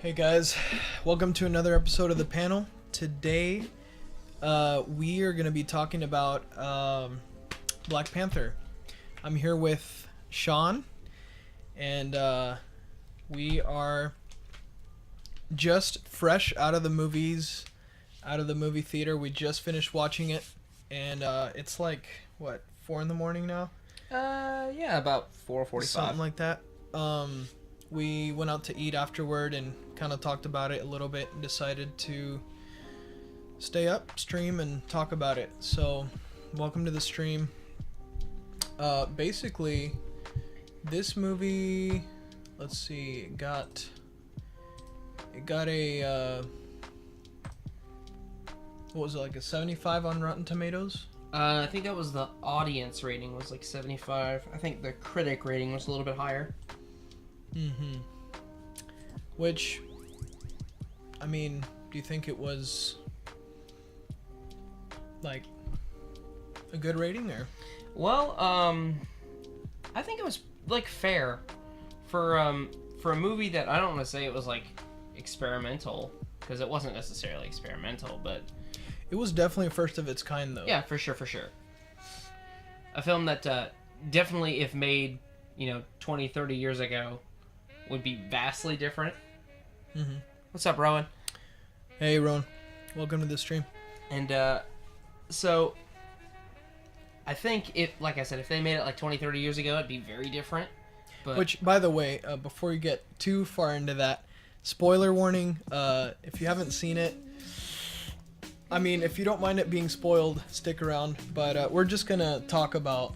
Hey guys, welcome to another episode of the panel. Today, we are going to be talking about Black Panther. I'm here with Sean, and we are just fresh out of the movie theater. We just finished watching it, and it's like, what, 4 in the morning now? Yeah, about 4:45. Something like that. We went out to eat afterward and kind of talked about it a little bit and decided to stay up, stream, and talk about it. So, welcome to the stream. Basically, this movie, let's see, it got a, what was it, like a 75 on Rotten Tomatoes? I think that was the audience rating was like 75. I think the critic rating was a little bit higher. Mm-hmm. Which, I mean, do you think it was like a good rating or? Well, I think it was like fair for a movie that I don't want to say it was like experimental, because it wasn't necessarily experimental, but It was definitely first of its kind, though. yeah, for sure. A film that definitely, if made, 20, 30 years ago, would be vastly different. Mm-hmm. What's up, Rowan? Hey, Ron. Welcome to the stream. And so I think like I said, if they made it like 20, 30 years ago, it'd be very different. But Which, by the way, before you get too far into that, spoiler warning, if you haven't seen it, I mean, if you don't mind it being spoiled, stick around. But we're just going to talk about...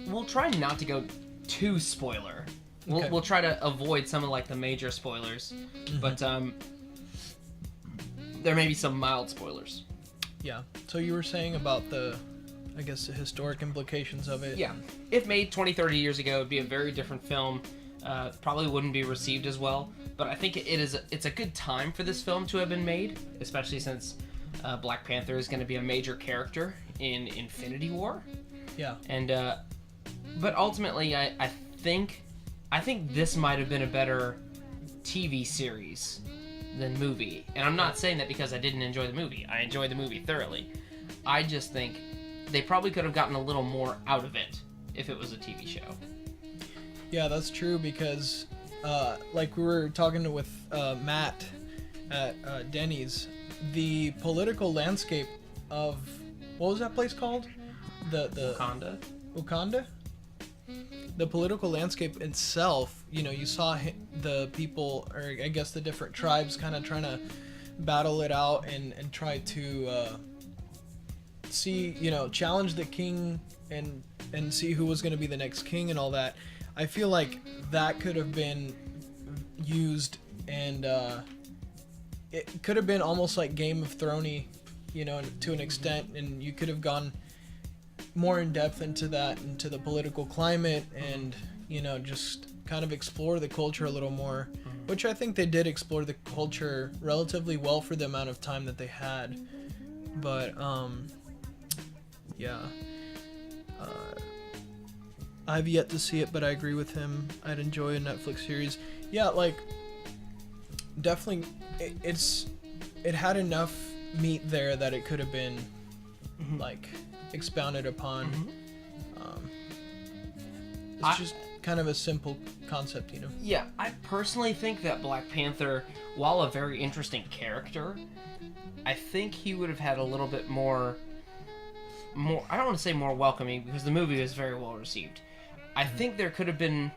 we'll try not to go too spoiler. Okay. We'll try to avoid some of like the major spoilers, but there may be some mild spoilers. Yeah. So you were saying about the historic implications of it. Yeah. If made 20, 30 years ago, it'd be a very different film. Probably wouldn't be received as well. But I think it's a good time for this film to have been made, especially since Black Panther is going to be a major character in Infinity War. Yeah. And but ultimately, I think this might have been a better TV series than movie. And I'm not saying that because I didn't enjoy the movie. I enjoyed the movie thoroughly. I just think they probably could have gotten a little more out of it if it was a TV show. Yeah, that's true, because like we were talking with Matt at Denny's, the political landscape of, what was that place called? The Wakanda? The political landscape itself, you saw the people, or I guess the different tribes, kind of trying to battle it out and try to see, challenge the king and see who was going to be the next king and all that. I feel like that could have been used, and it could have been almost like Game of Thrones-y, to an extent, and you could have gone more in depth into the political climate, and just kind of explore the culture a little more, which I think they did explore the culture relatively well for the amount of time that they had. But yeah, I've yet to see it, but I agree with him. I'd enjoy a Netflix series. Yeah, like, definitely it had enough meat there that it could have been like expounded upon. It's just kind of a simple concept, Yeah, I personally think that Black Panther, while a very interesting character, I think he would have had a little bit more, I don't want to say more welcoming, because the movie was very well received. I think there could have been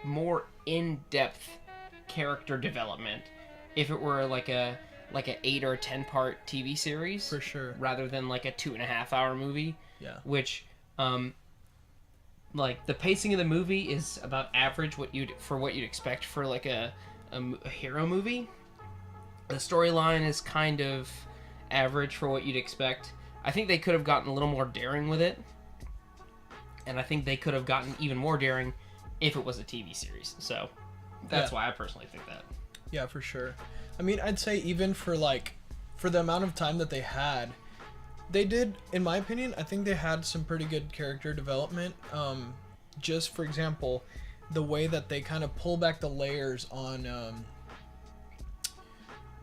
more in-depth character development if it were like a 8 or 10 part TV series, for sure, rather than like a 2.5 hour movie. Yeah. Which, like, the pacing of the movie is about average what you'd expect for like a hero movie. The storyline is kind of average for what you'd expect. I think they could have gotten a little more daring with it, and I think they could have gotten even more daring if it was a TV series. So that's why I personally think that. Yeah, for sure. I mean, I'd say even for the amount of time that they had, they did, in my opinion, I think they had some pretty good character development. Just, for example, the way that they kind of pull back the layers on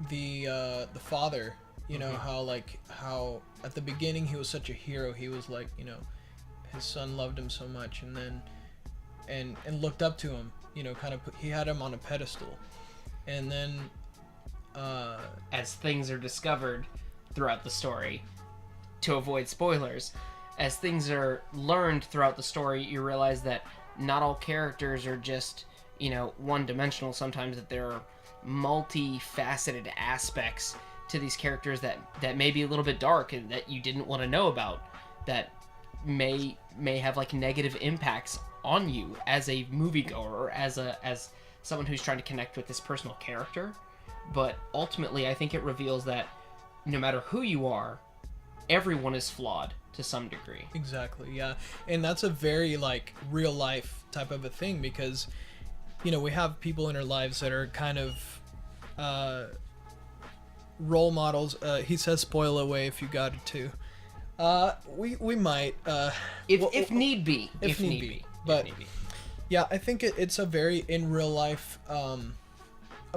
the father, you know, how at the beginning he was such a hero. He was like, you know, his son loved him so much, and then and looked up to him, you know, kind of he had him on a pedestal. And then as things are discovered throughout the story, to avoid spoilers, as things are learned throughout the story, you realize that not all characters are just, you know, one-dimensional. Sometimes that there are multifaceted aspects to these characters that may be a little bit dark and that you didn't want to know about, that may have like negative impacts on you as a moviegoer or as someone who's trying to connect with this personal character. But ultimately, I think it reveals that no matter who you are, everyone is flawed to some degree. Exactly, yeah. And that's a very like real life type of a thing, because you know, we have people in our lives that are kind of role models. He says spoil away if you got it to. We might if need be. If need be. But yeah, I think it's a very in real life a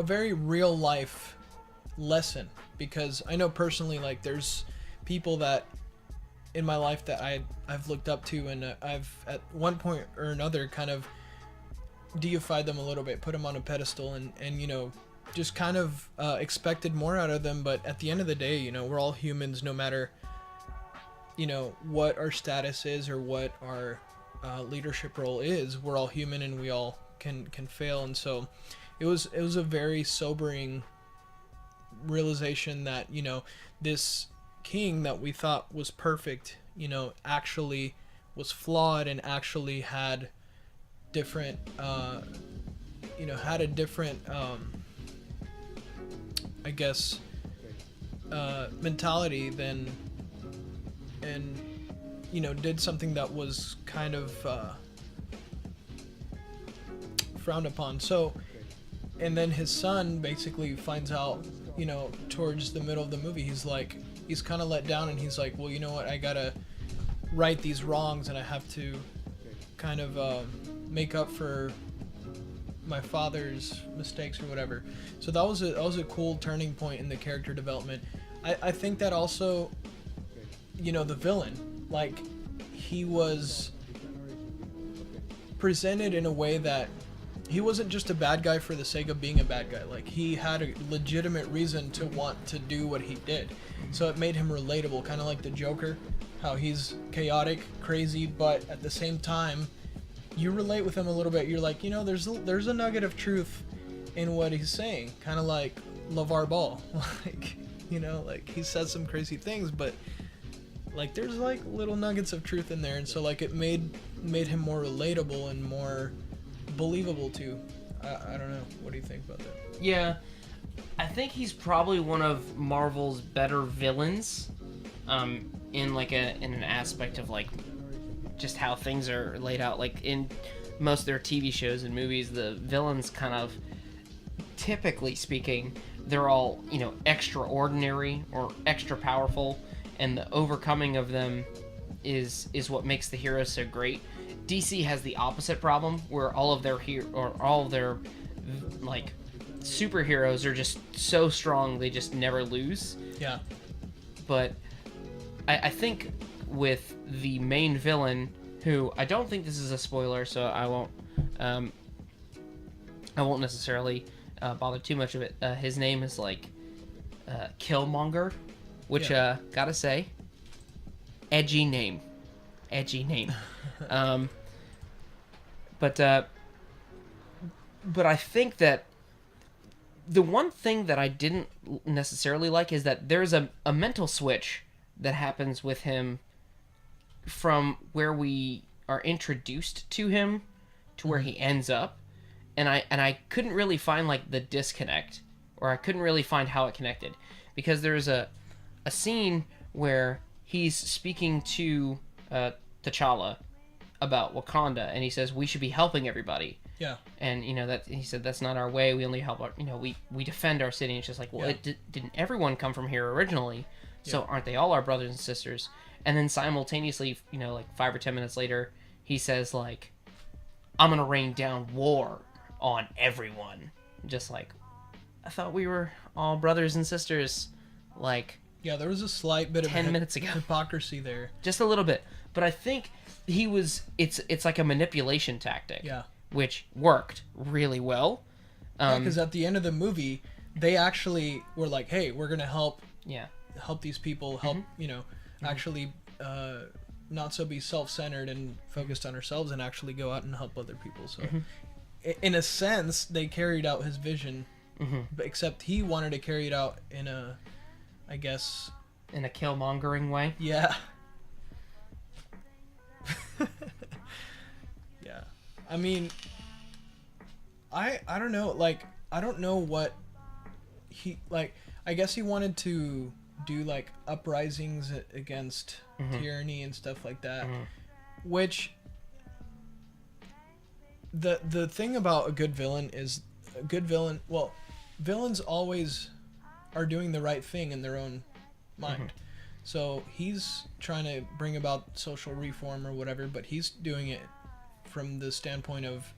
very real life lesson, because I know personally, like, there's people that in my life that I've looked up to, and I've at one point or another kind of deified them a little bit, put them on a pedestal, and you know, just kind of expected more out of them. But at the end of the day, you know, we're all humans, no matter, you know, what our status is or what our leadership role is. We're all human, and we all can fail. And so it was a very sobering realization that, you know, this king that we thought was perfect, you know, actually was flawed and actually had different you know, had a different I guess mentality than, and you know, did something that was kind of frowned upon. So, and then his son basically finds out, you know, towards the middle of the movie, he's kind of let down, and he's like, well, you know what, I gotta right these wrongs, and I have to kind of make up for my father's mistakes or whatever. So that was a cool turning point in the character development. I think that also, you know, the villain, like, he was presented in a way that he wasn't just a bad guy for the sake of being a bad guy. Like, he had a legitimate reason to want to do what he did. So it made him relatable, kind of like the Joker, how he's chaotic, crazy, but at the same time, you relate with him a little bit. You're like, you know, there's a nugget of truth in what he's saying, kind of like LeVar Ball. Like, you know, like, he says some crazy things, but like, there's like little nuggets of truth in there, and so like it made him more relatable and more believable too. I don't know. What do you think about that? Yeah, I think he's probably one of Marvel's better villains, in like in an aspect of like just how things are laid out. Like, in most of their TV shows and movies, the villains kind of, typically speaking, they're all, you know, extraordinary or extra powerful, and the overcoming of them is what makes the heroes so great. DC has the opposite problem, where all of their like superheroes are just so strong they just never lose. Yeah. But I think with the main villain, who I don't think this is a spoiler, so I won't necessarily bother too much of it. His name is like Killmonger, which gotta say, edgy name. But I think that the one thing that I didn't necessarily like is that there's a mental switch that happens with him from where we are introduced to him to where he ends up, and I couldn't really find like the disconnect, or I couldn't really find how it connected, because there's a scene where he's speaking to T'Challa about Wakanda, and he says we should be helping everybody. Yeah. And you know, that he said that's not our way. We only help our, you know, we defend our city. And it's just like, well, didn't everyone come from here originally? So aren't they all our brothers and sisters? And then simultaneously, you know, like 5 or 10 minutes later, he says like, I'm gonna rain down war on everyone. Just like, I thought we were all brothers and sisters, like Yeah, there was a slight bit of 10 minutes ago. hypocrisy there. Just a little bit. But I think he was. It's like a manipulation tactic. Yeah. Which worked really well. Because at the end of the movie, they actually were like, "Hey, we're gonna help these people, actually not so be self-centered and focused on ourselves, and actually go out and help other people." So, in a sense, they carried out his vision, but except he wanted to carry it out in a, I guess, in a killmongering way. Yeah. Yeah. I mean, I don't know, like, I don't know what he, like, I guess he wanted to do, like, uprisings against tyranny and stuff like that, which, the thing about a good villain is, villains always are doing the right thing in their own mind. So he's trying to bring about social reform or whatever, but he's doing it from the standpoint of,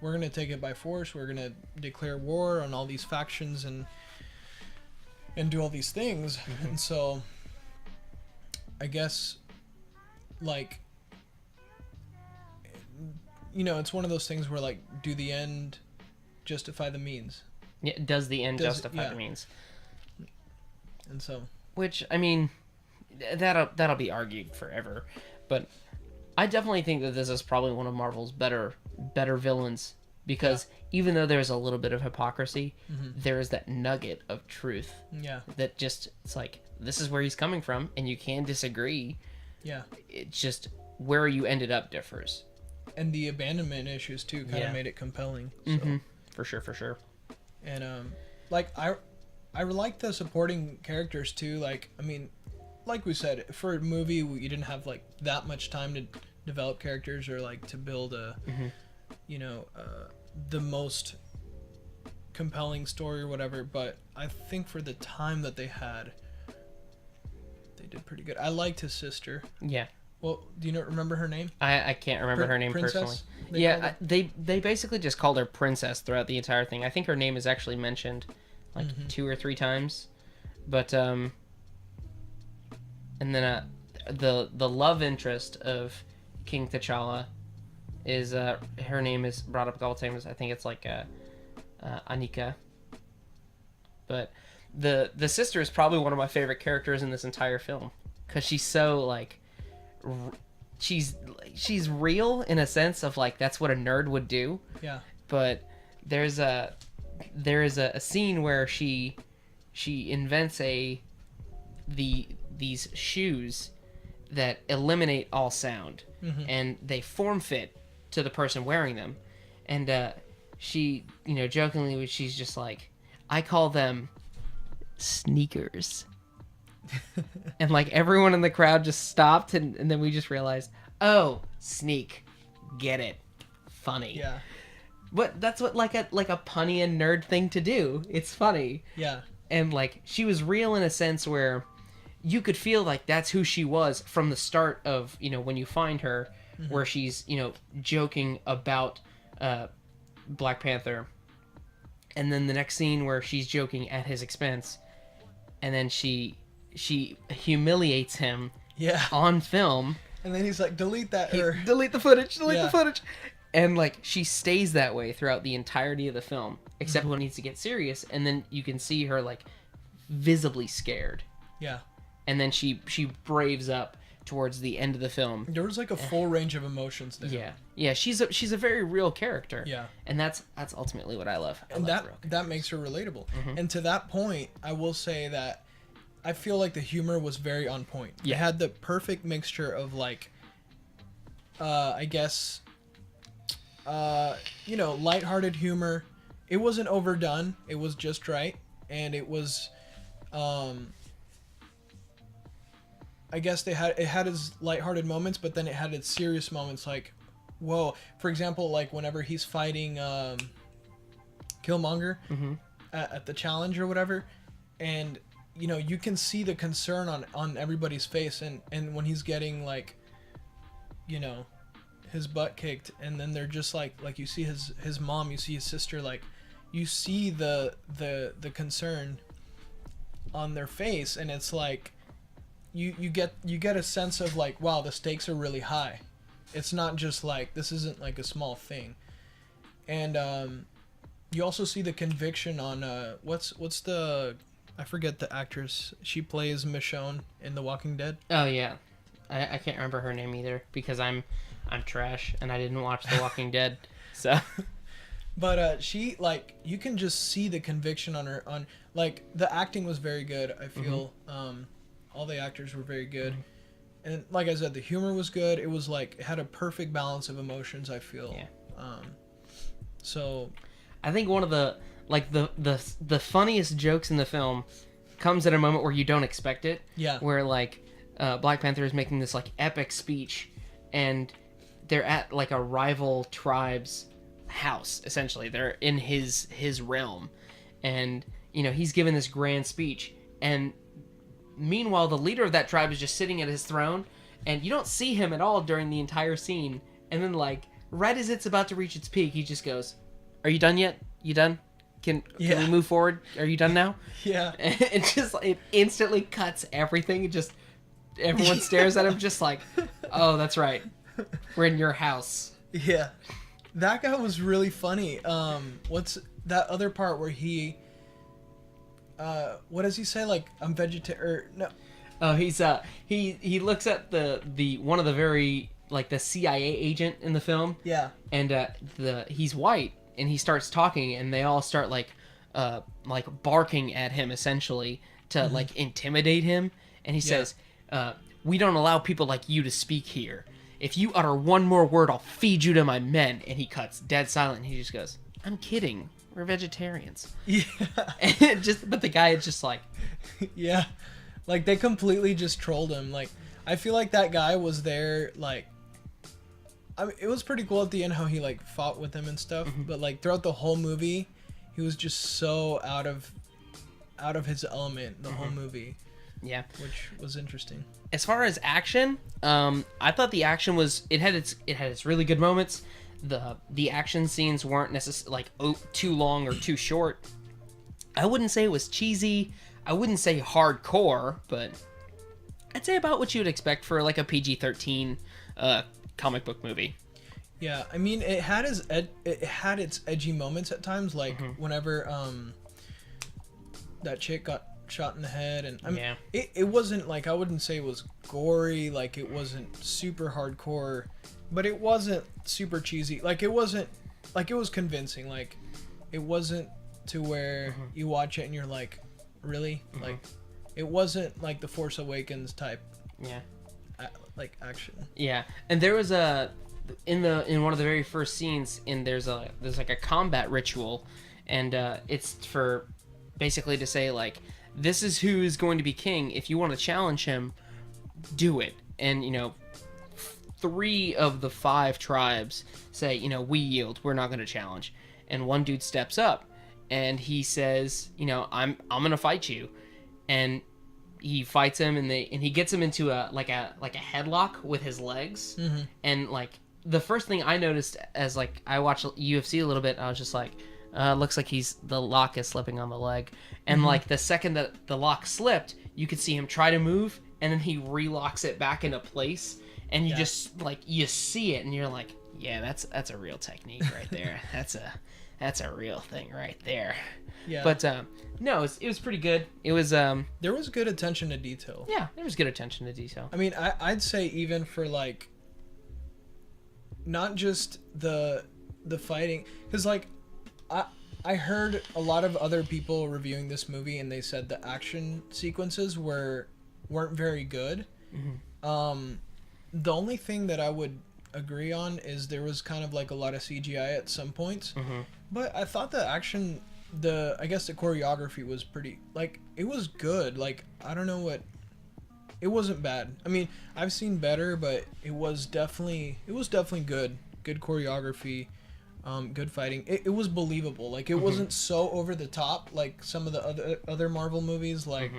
we're going to take it by force, we're going to declare war on all these factions and do all these things. And so I guess, like, it's one of those things where, like, do the end justify the means? Yeah, does the end justify the means? And so, which, I mean, that'll be argued forever, but I definitely think that this is probably one of Marvel's better villains, because even though there's a little bit of hypocrisy, there is that nugget of truth. Yeah. That just, it's like, this is where he's coming from, and you can disagree. Yeah. It's just where you ended up differs. And the abandonment issues too kind of made it compelling. So. For sure. And like I like the supporting characters too. Like, I mean, like we said, for a movie, you didn't have like that much time to develop characters or like to build a, the most compelling story or whatever. But I think for the time that they had, they did pretty good. I liked his sister. Yeah. Well, do you remember her name? I can't remember her name Princess? personally. They basically just called her Princess throughout the entire thing. I think her name is actually mentioned like 2 or 3 times, but and then the love interest of King T'Challa is her name is brought up a couple times. I think it's like Annika. But the sister is probably one of my favorite characters in this entire film, because she's so like. She's real in a sense of like that's what a nerd would do. Yeah. But there is a scene where she invents these shoes that eliminate all sound, and they form fit to the person wearing them, and she jokingly she's just like, I call them sneakers. And like everyone in the crowd just stopped, and then we just realized, oh, sneak, get it, funny. Yeah. But that's what like a punny and nerd thing to do. It's funny. Yeah. And like she was real in a sense where you could feel like that's who she was from the start of when you find her, where she's joking about Black Panther, and then the next scene where she's joking at his expense, and then she humiliates him on film, and then he's like, delete that, delete the footage, the footage, and like she stays that way throughout the entirety of the film, except when it needs to get serious, and then you can see her like visibly scared, and then she braves up towards the end of the film. There was like a full range of emotions there. She's a very real character, and that's ultimately what I love. And that makes her relatable. And to that point, I will say that I feel like the humor was very on point. It had the perfect mixture of like, I guess, lighthearted humor. It wasn't overdone. It was just right, and it was, I guess it had its lighthearted moments, but then it had its serious moments. Like, whoa! For example, like whenever he's fighting Killmonger at the challenge or whatever, and you can see the concern on everybody's face, and when he's getting like, his butt kicked, and then they're just like you see his mom, you see his sister, like, you see the concern on their face, and it's like you get a sense of like, wow, the stakes are really high. It's not just like, this isn't like a small thing. And you also see the conviction on what's the, I forget the actress, she plays Michonne in The Walking Dead. Oh yeah, I can't remember her name either because I'm trash and I didn't watch The Walking Dead. So But she, like, you can just see the conviction on her, on like the acting was very good, I feel. All the actors were very good. And like I said, the humor was good. It was like, it had a perfect balance of emotions, I feel. Yeah. So I think one of the like the funniest jokes in the film comes at a moment where you don't expect it. Yeah. Where like Black Panther is making this like epic speech, and they're at like a rival tribe's house. Essentially, they're in his realm, and you know he's giving this grand speech, and meanwhile the leader of that tribe is just sitting at his throne, and you don't see him at all during the entire scene. And then like right as it's about to reach its peak, he just goes, "Are you done yet? You done? Can we move forward? Are you done now?" Yeah. And it instantly cuts everything. It just everyone stares at him just like, "Oh, that's right. We're in your house." Yeah. That guy was really funny. What's that other part where he what does he say, like, I'm vegetarian? No. Oh, he's he looks at the one of the very like the CIA agent in the film. Yeah. And he's white, and he starts talking, and they all start like barking at him essentially to like intimidate him. And he says, "We don't allow people like you to speak here. If you utter one more word, I'll feed you to my men." And he cuts dead silent, and he just goes, "I'm kidding. We're vegetarians." Yeah. And but the guy is just like, yeah. Like, they completely just trolled him. Like, I feel like that guy was there, like, I mean, it was pretty cool at the end how he, like, fought with him and stuff. But, like, throughout the whole movie, he was just so out of his element the whole movie. yeah. Which was interesting. As far as action, I thought the action was it had its really good moments. The action scenes weren't necessarily like too long or too short. I wouldn't say it was cheesy. I wouldn't say hardcore, but I'd say about what you would expect for like a PG-13 comic book movie. Yeah, I mean, it had its edgy moments at times, like whenever that chick got shot in the head, and I mean, it wasn't like, I wouldn't say it was gory, like it wasn't super hardcore, but it wasn't super cheesy. Like it wasn't, like it was convincing. Like it wasn't to where you watch it and you're like, really? Like it wasn't like the Force Awakens type. Yeah. Like action. Yeah, and there was in one of the very first scenes, there's like a combat ritual, and it's for basically to say like, this is who is going to be king. If you want to challenge him, do it. And you know, 3 of the 5 tribes say, you know, we yield. We're not going to challenge. And one dude steps up, and he says, you know, I'm gonna fight you, and he fights him, and he gets him into a headlock with his legs, and like the first thing I noticed as like I watched UFC a little bit, I was just like, looks like the lock is slipping on the leg, and like the second that the lock slipped, you could see him try to move, and then he relocks it back into place, and you just like you see it, and you're like, yeah, that's a real technique right there. That's a real thing right there. Yeah. But no, it was pretty good. It was there was good attention to detail. Yeah, there was good attention to detail. I mean, I'd say even for like not just the fighting, because like I heard a lot of other people reviewing this movie, and they said the action sequences weren't very good. The only thing that I would agree on is there was kind of like a lot of CGI at some points, but I thought the action, I guess the choreography was pretty, like, it was good. Like, I don't know what, it wasn't bad. I mean, I've seen better, but it was definitely good choreography, good fighting. It was believable. Like, it wasn't so over the top like some of the other Marvel movies, like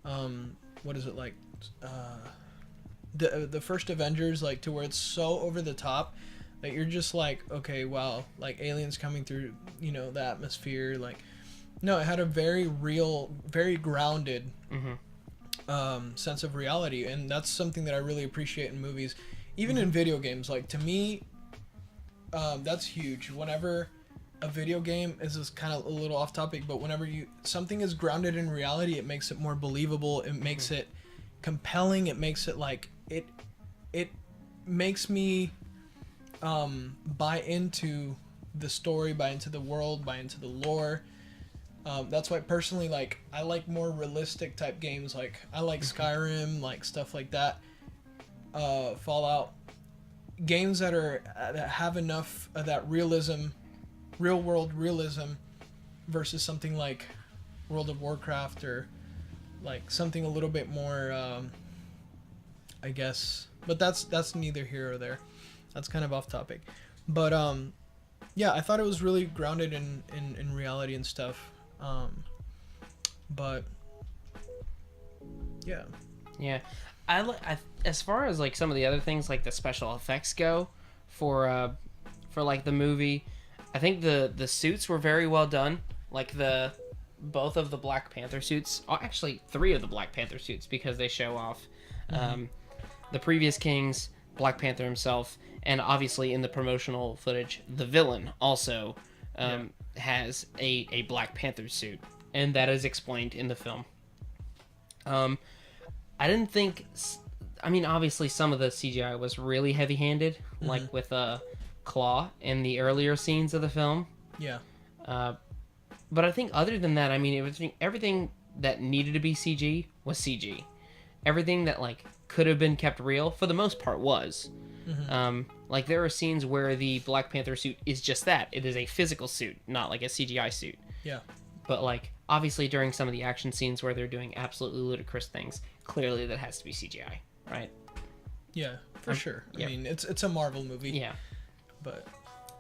what is it, like the first Avengers, like, to where it's so over the top that you're just like, okay, wow, like aliens coming through, you know, the atmosphere. Like, no, it had a very real, very grounded sense of reality, and that's something that I really appreciate in movies, even in video games. Like, to me, that's huge. Whenever a video game is kind of a little off topic, but whenever something is grounded in reality, it makes it more believable. It makes it compelling. It makes it like it makes me buy into the story, buy into the world, buy into the lore. That's why personally, like, I like more realistic type games. Like, I like Skyrim, like stuff like that. Fallout, games that have enough of that realism, real world realism, versus something like World of Warcraft, or like something a little bit more, I guess. But that's neither here or there. That's kind of off topic. But yeah, I thought it was really grounded in reality and stuff. But yeah. Yeah. I as far as like some of the other things, like the special effects go for like the movie, I think the suits were very well done. Like both of the Black Panther suits, actually 3 of the Black Panther suits, because they show off the previous kings, Black Panther himself, and obviously in the promotional footage, the villain also has a Black Panther suit, and that is explained in the film. I didn't think... I mean, obviously some of the CGI was really heavy-handed, like with Claw in the earlier scenes of the film. Yeah. But I think other than that, I mean, everything that needed to be CG was CG. Everything that, like, could have been kept real, for the most part, was. Like, there are scenes where the Black Panther suit is just that. It is a physical suit, not like a CGI suit. Yeah. But, like, obviously during some of the action scenes where they're doing absolutely ludicrous things, clearly that has to be CGI, right? Yeah, for sure. I mean, it's a Marvel movie. Yeah. But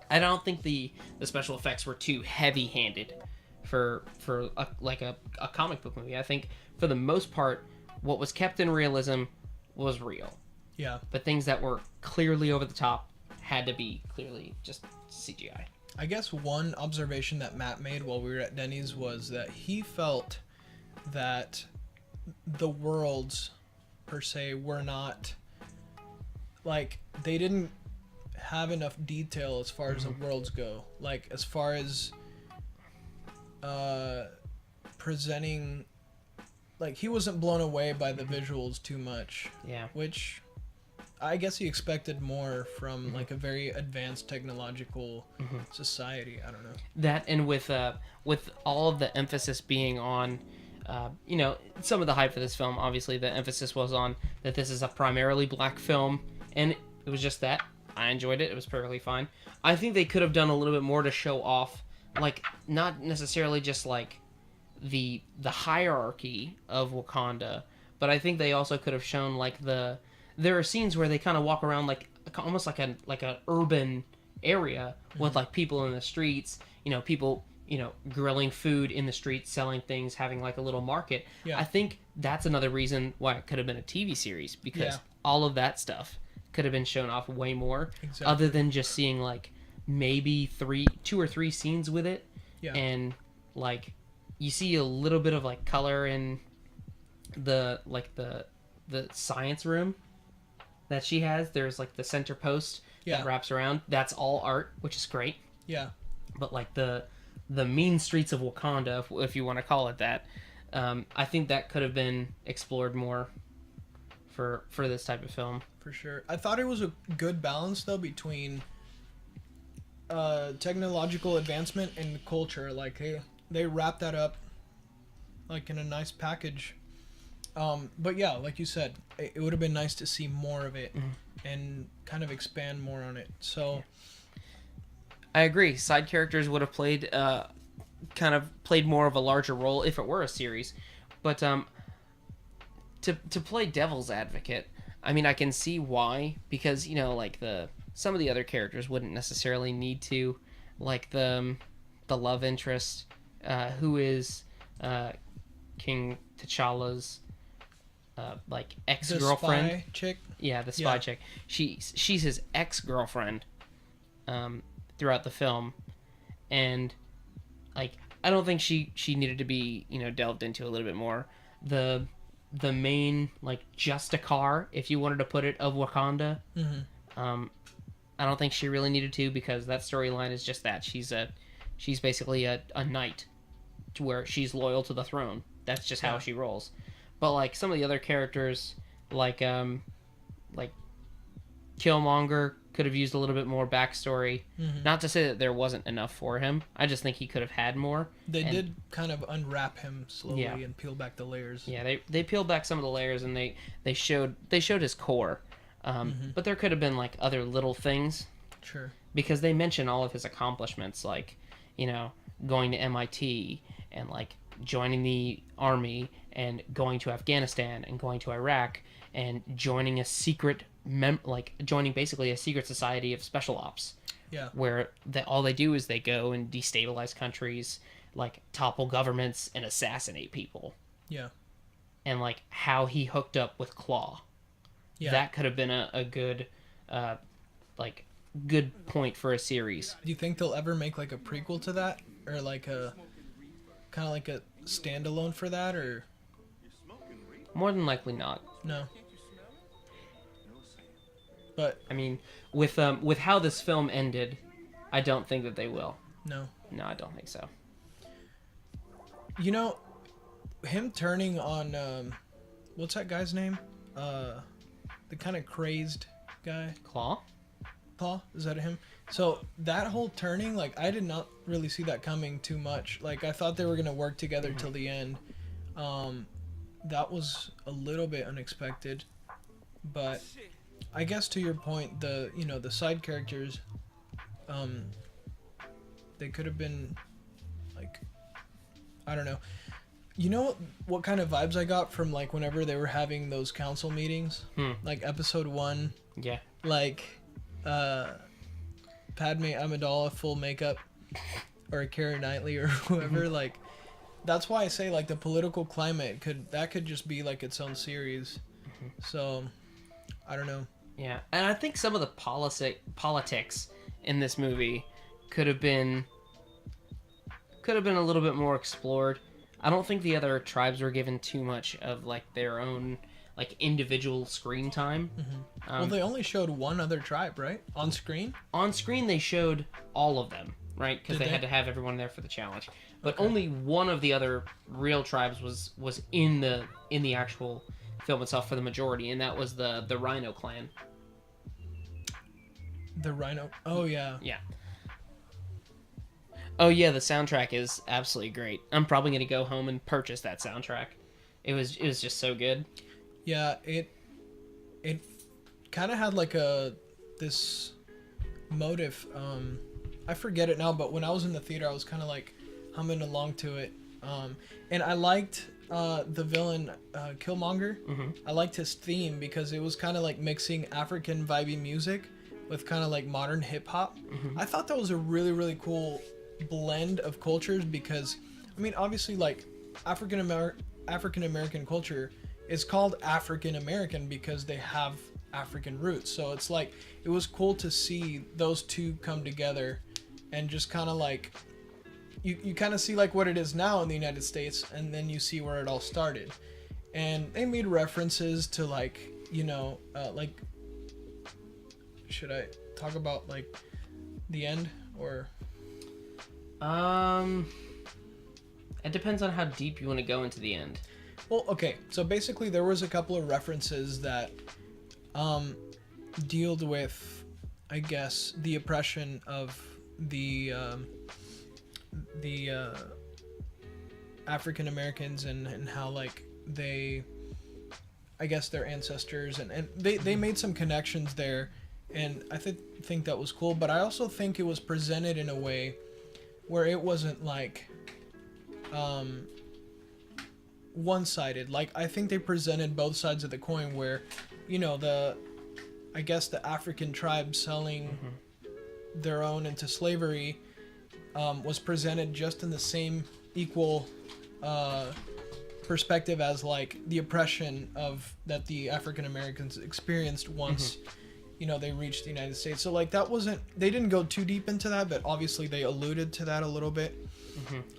I don't think the special effects were too heavy-handed for a comic book movie. I think for the most part, what was kept in realism was real. Yeah. But things that were clearly over the top had to be clearly just CGI. I guess one observation that Matt made while we were at Denny's was that he felt that the worlds, per se, were not, like, they didn't have enough detail as far as the worlds go. Like, as far as presenting, like, he wasn't blown away by the visuals too much. Yeah. Which I guess he expected more from like a very advanced technological society. I don't know. That, and with all of the emphasis being on, you know, some of the hype for this film, obviously the emphasis was on that this is a primarily black film, and it was just that. I enjoyed it. It was perfectly fine. I think they could have done a little bit more to show off, like, not necessarily just like the hierarchy of Wakanda, but I think they also could have shown like there are scenes where they kind of walk around like almost like an urban area with like people in the streets, you know, people, you know, grilling food in the streets, selling things, having like a little market. Yeah. I think that's another reason why it could have been a TV series, because all of that stuff could have been shown off way more, other than just seeing like maybe 2 or 3 scenes with it. Yeah. And like you see a little bit of like color in the science room that she has. There's like the center post that wraps around. That's all art, which is great. Yeah. But like the mean streets of Wakanda, if you want to call it that, I think that could have been explored more for this type of film. For sure. I thought it was a good balance though between technological advancement and culture. Like they wrapped that up like in a nice package. But yeah, like you said, it would have been nice to see more of it and kind of expand more on it. So I agree. Side characters would have played more of a larger role if it were a series. But to play devil's advocate, I mean, I can see why, because, you know, like some of the other characters wouldn't necessarily need to, like the love interest, who is King T'Challa's like ex-girlfriend. The spy chick? Yeah, the spy chick. She's his ex-girlfriend, throughout the film, and like I don't think she needed to be delved into a little bit more. The main like Justicar, if you wanted to put it, of Wakanda. I don't think she really needed to, because that storyline is just that she's basically a knight, to where she's loyal to the throne. That's just how she rolls. But like some of the other characters, like Killmonger could have used a little bit more backstory. Not to say that there wasn't enough for him. I just think he could have had more. They did kind of unwrap him slowly and peel back the layers. Yeah, they peeled back some of the layers, and they showed his core. But there could have been like other little things. Sure. Because they mention all of his accomplishments, like going to MIT and like joining the army and going to Afghanistan and going to Iraq and joining a secret joining basically a secret society of special ops. Yeah. Where all they do is they go and destabilize countries, like topple governments and assassinate people. Yeah. And like how he hooked up with Claw. Yeah. That could have been a good good point for a series. Do you think they'll ever make like a prequel to that, or like a kind of like a standalone for that, or more than likely not? No. But I mean, with how this film ended, I don't think that they will. No, I don't think so. Him turning on what's that guy's name? The kind of crazed guy. Claw? Is that him? So that whole turning, like, I did not really see that coming too much. Like, I thought they were gonna work together till the end. That was a little bit unexpected, but I guess to your point, the side characters, they could have been like, I don't know. You know what kind of vibes I got from like whenever they were having those council meetings, like episode 1. Yeah. Like, Padme Amidala full makeup, or Keira Knightley or whoever. Like, that's why I say like the political climate could just be like its own series. So, I don't know. Yeah, and I think some of the politics in this movie could have been a little bit more explored. I don't think the other tribes were given too much of like their own like individual screen time. Well, they only showed one other tribe, right? On screen? On screen, they showed all of them, right? Because they had to have everyone there for the challenge. But only one of the other real tribes was in the actual film itself for the majority, and that was the Rhino clan. The Rhino? Oh, yeah. Yeah. Oh, yeah, the soundtrack is absolutely great. I'm probably going to go home and purchase that soundtrack. It was just so good. Yeah, it kind of had like this motive. I forget it now, but when I was in the theater, I was kind of like humming along to it. And I liked the villain Killmonger. I liked his theme because it was kind of like mixing African vibey music with kind of like modern hip hop. I thought that was a really, really cool blend of cultures, because I mean, obviously, like African American culture is called African American because they have African roots. So it's like, it was cool to see those two come together and just kind of like you kind of see like what it is now in the United States, and then you see where it all started. And they made references to like, like, should I talk about like the end, or it depends on how deep you want to go into the end. Well, okay, so basically there was a couple of references that dealt with, I guess, the oppression of the African Americans, and how like they, I guess, their ancestors, and they made some connections there, and I think that was cool. But I also think it was presented in a way where it wasn't like one-sided. Like, I think they presented both sides of the coin, where I guess the African tribe selling their own into slavery was presented just in the same equal perspective as like the oppression of that the African Americans experienced once they reached the United States. So like they didn't go too deep into that, but obviously they alluded to that a little bit.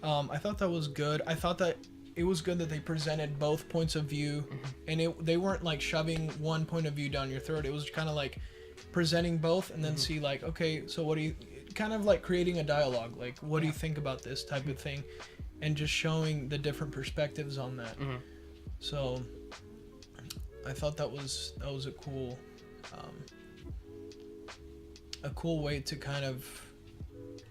I thought that was good. I thought that it was good that they presented both points of view, and they weren't like shoving one point of view down your throat. It was kind of like presenting both, and then see like, okay, so what do you, kind of like creating a dialogue, like what do you think about this type of thing, and just showing the different perspectives on that. So I thought that was a cool way to kind of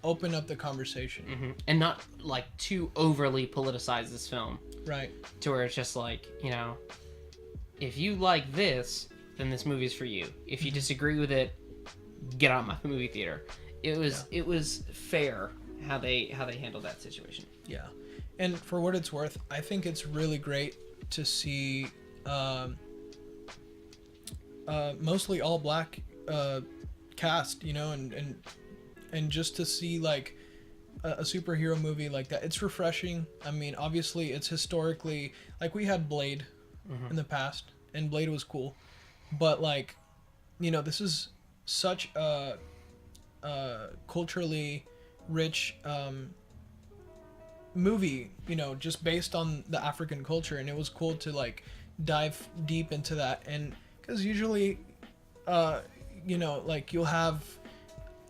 open up the conversation. And not like too overly politicize this film, Right. to where it's just like, if you like this, then this movie's for you. If you disagree with it, get out of my movie theater. It was fair how they handled that situation. Yeah. And for what it's worth, I think it's really great to see mostly all black cast, and just to see like a superhero movie like that. It's refreshing. I mean, obviously it's historically, like we had Blade in the past, and Blade was cool, but like, this is such a culturally rich movie, just based on the African culture, and it was cool to like dive deep into that. And because usually like you'll have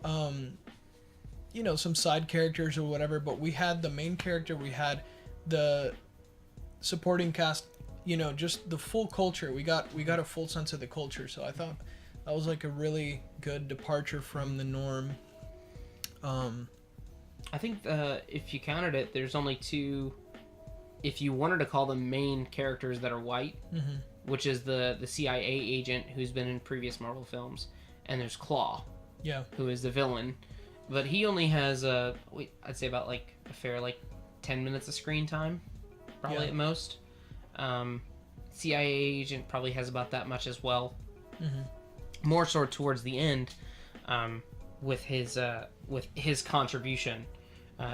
some side characters or whatever, but we had the main character, we had the supporting cast, just the full culture. We got a full sense of the culture. So I thought that was like a really good departure from the norm. I think if you counted it, there's only two, if you wanted to call them main characters that are white, which is the CIA agent who's been in previous Marvel films, and there's Claw, who is the villain, but he only has I'd say about like a fair like 10 minutes of screen time, probably at most. CIA agent probably has about that much as well. More so towards the end, with his contribution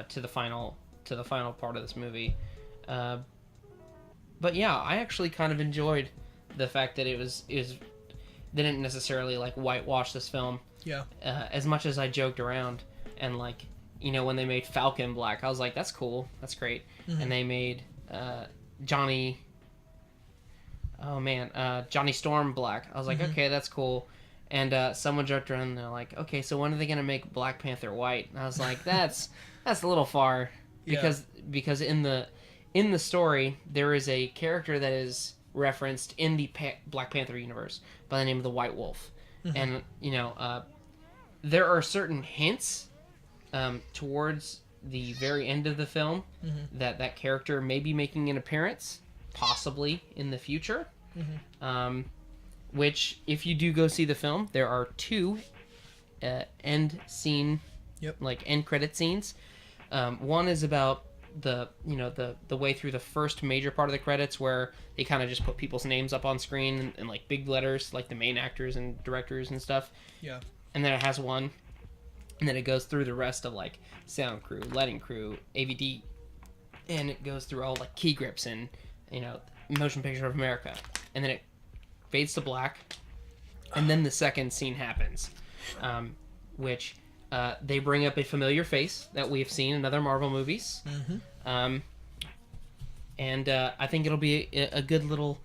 to the final part of this movie. But yeah, I actually kind of enjoyed the fact that it didn't necessarily like whitewash this film. As much as I joked around and like, when they made Falcon black, I was like, that's cool, that's great. And they made Johnny Storm black. I was like, okay, that's cool. And someone joked around and they're like, okay, so when are they gonna make Black Panther white? And I was like, that's a little far, because in the story there is a character that is referenced in the Black Panther universe by the name of the White Wolf. And there are certain hints towards the very end of the film that character may be making an appearance, possibly in the future. Which, if you do go see the film, there are two end scene, like end credit scenes. One is about the way through the first major part of the credits, where they kind of just put people's names up on screen in like big letters, like the main actors and directors and stuff. And then it has one, and then it goes through the rest of like sound crew, lighting crew, AVD, and it goes through all like key grips and Motion Picture of America, and then it fades to black, and then the second scene happens, which they bring up a familiar face that we've seen in other Marvel movies. And I think it'll be a good little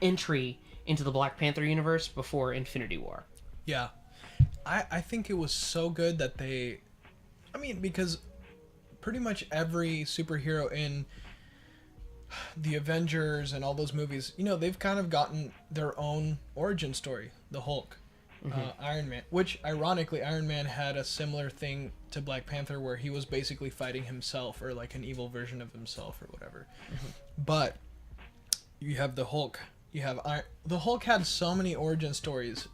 entry into the Black Panther universe before Infinity War. I think it was so good that because pretty much every superhero in the Avengers and all those movies, they've kind of gotten their own origin story. The Hulk, Iron Man, which ironically Iron Man had a similar thing to Black Panther, where he was basically fighting himself, or like an evil version of himself or whatever. But you have the Hulk, the Hulk had so many origin stories.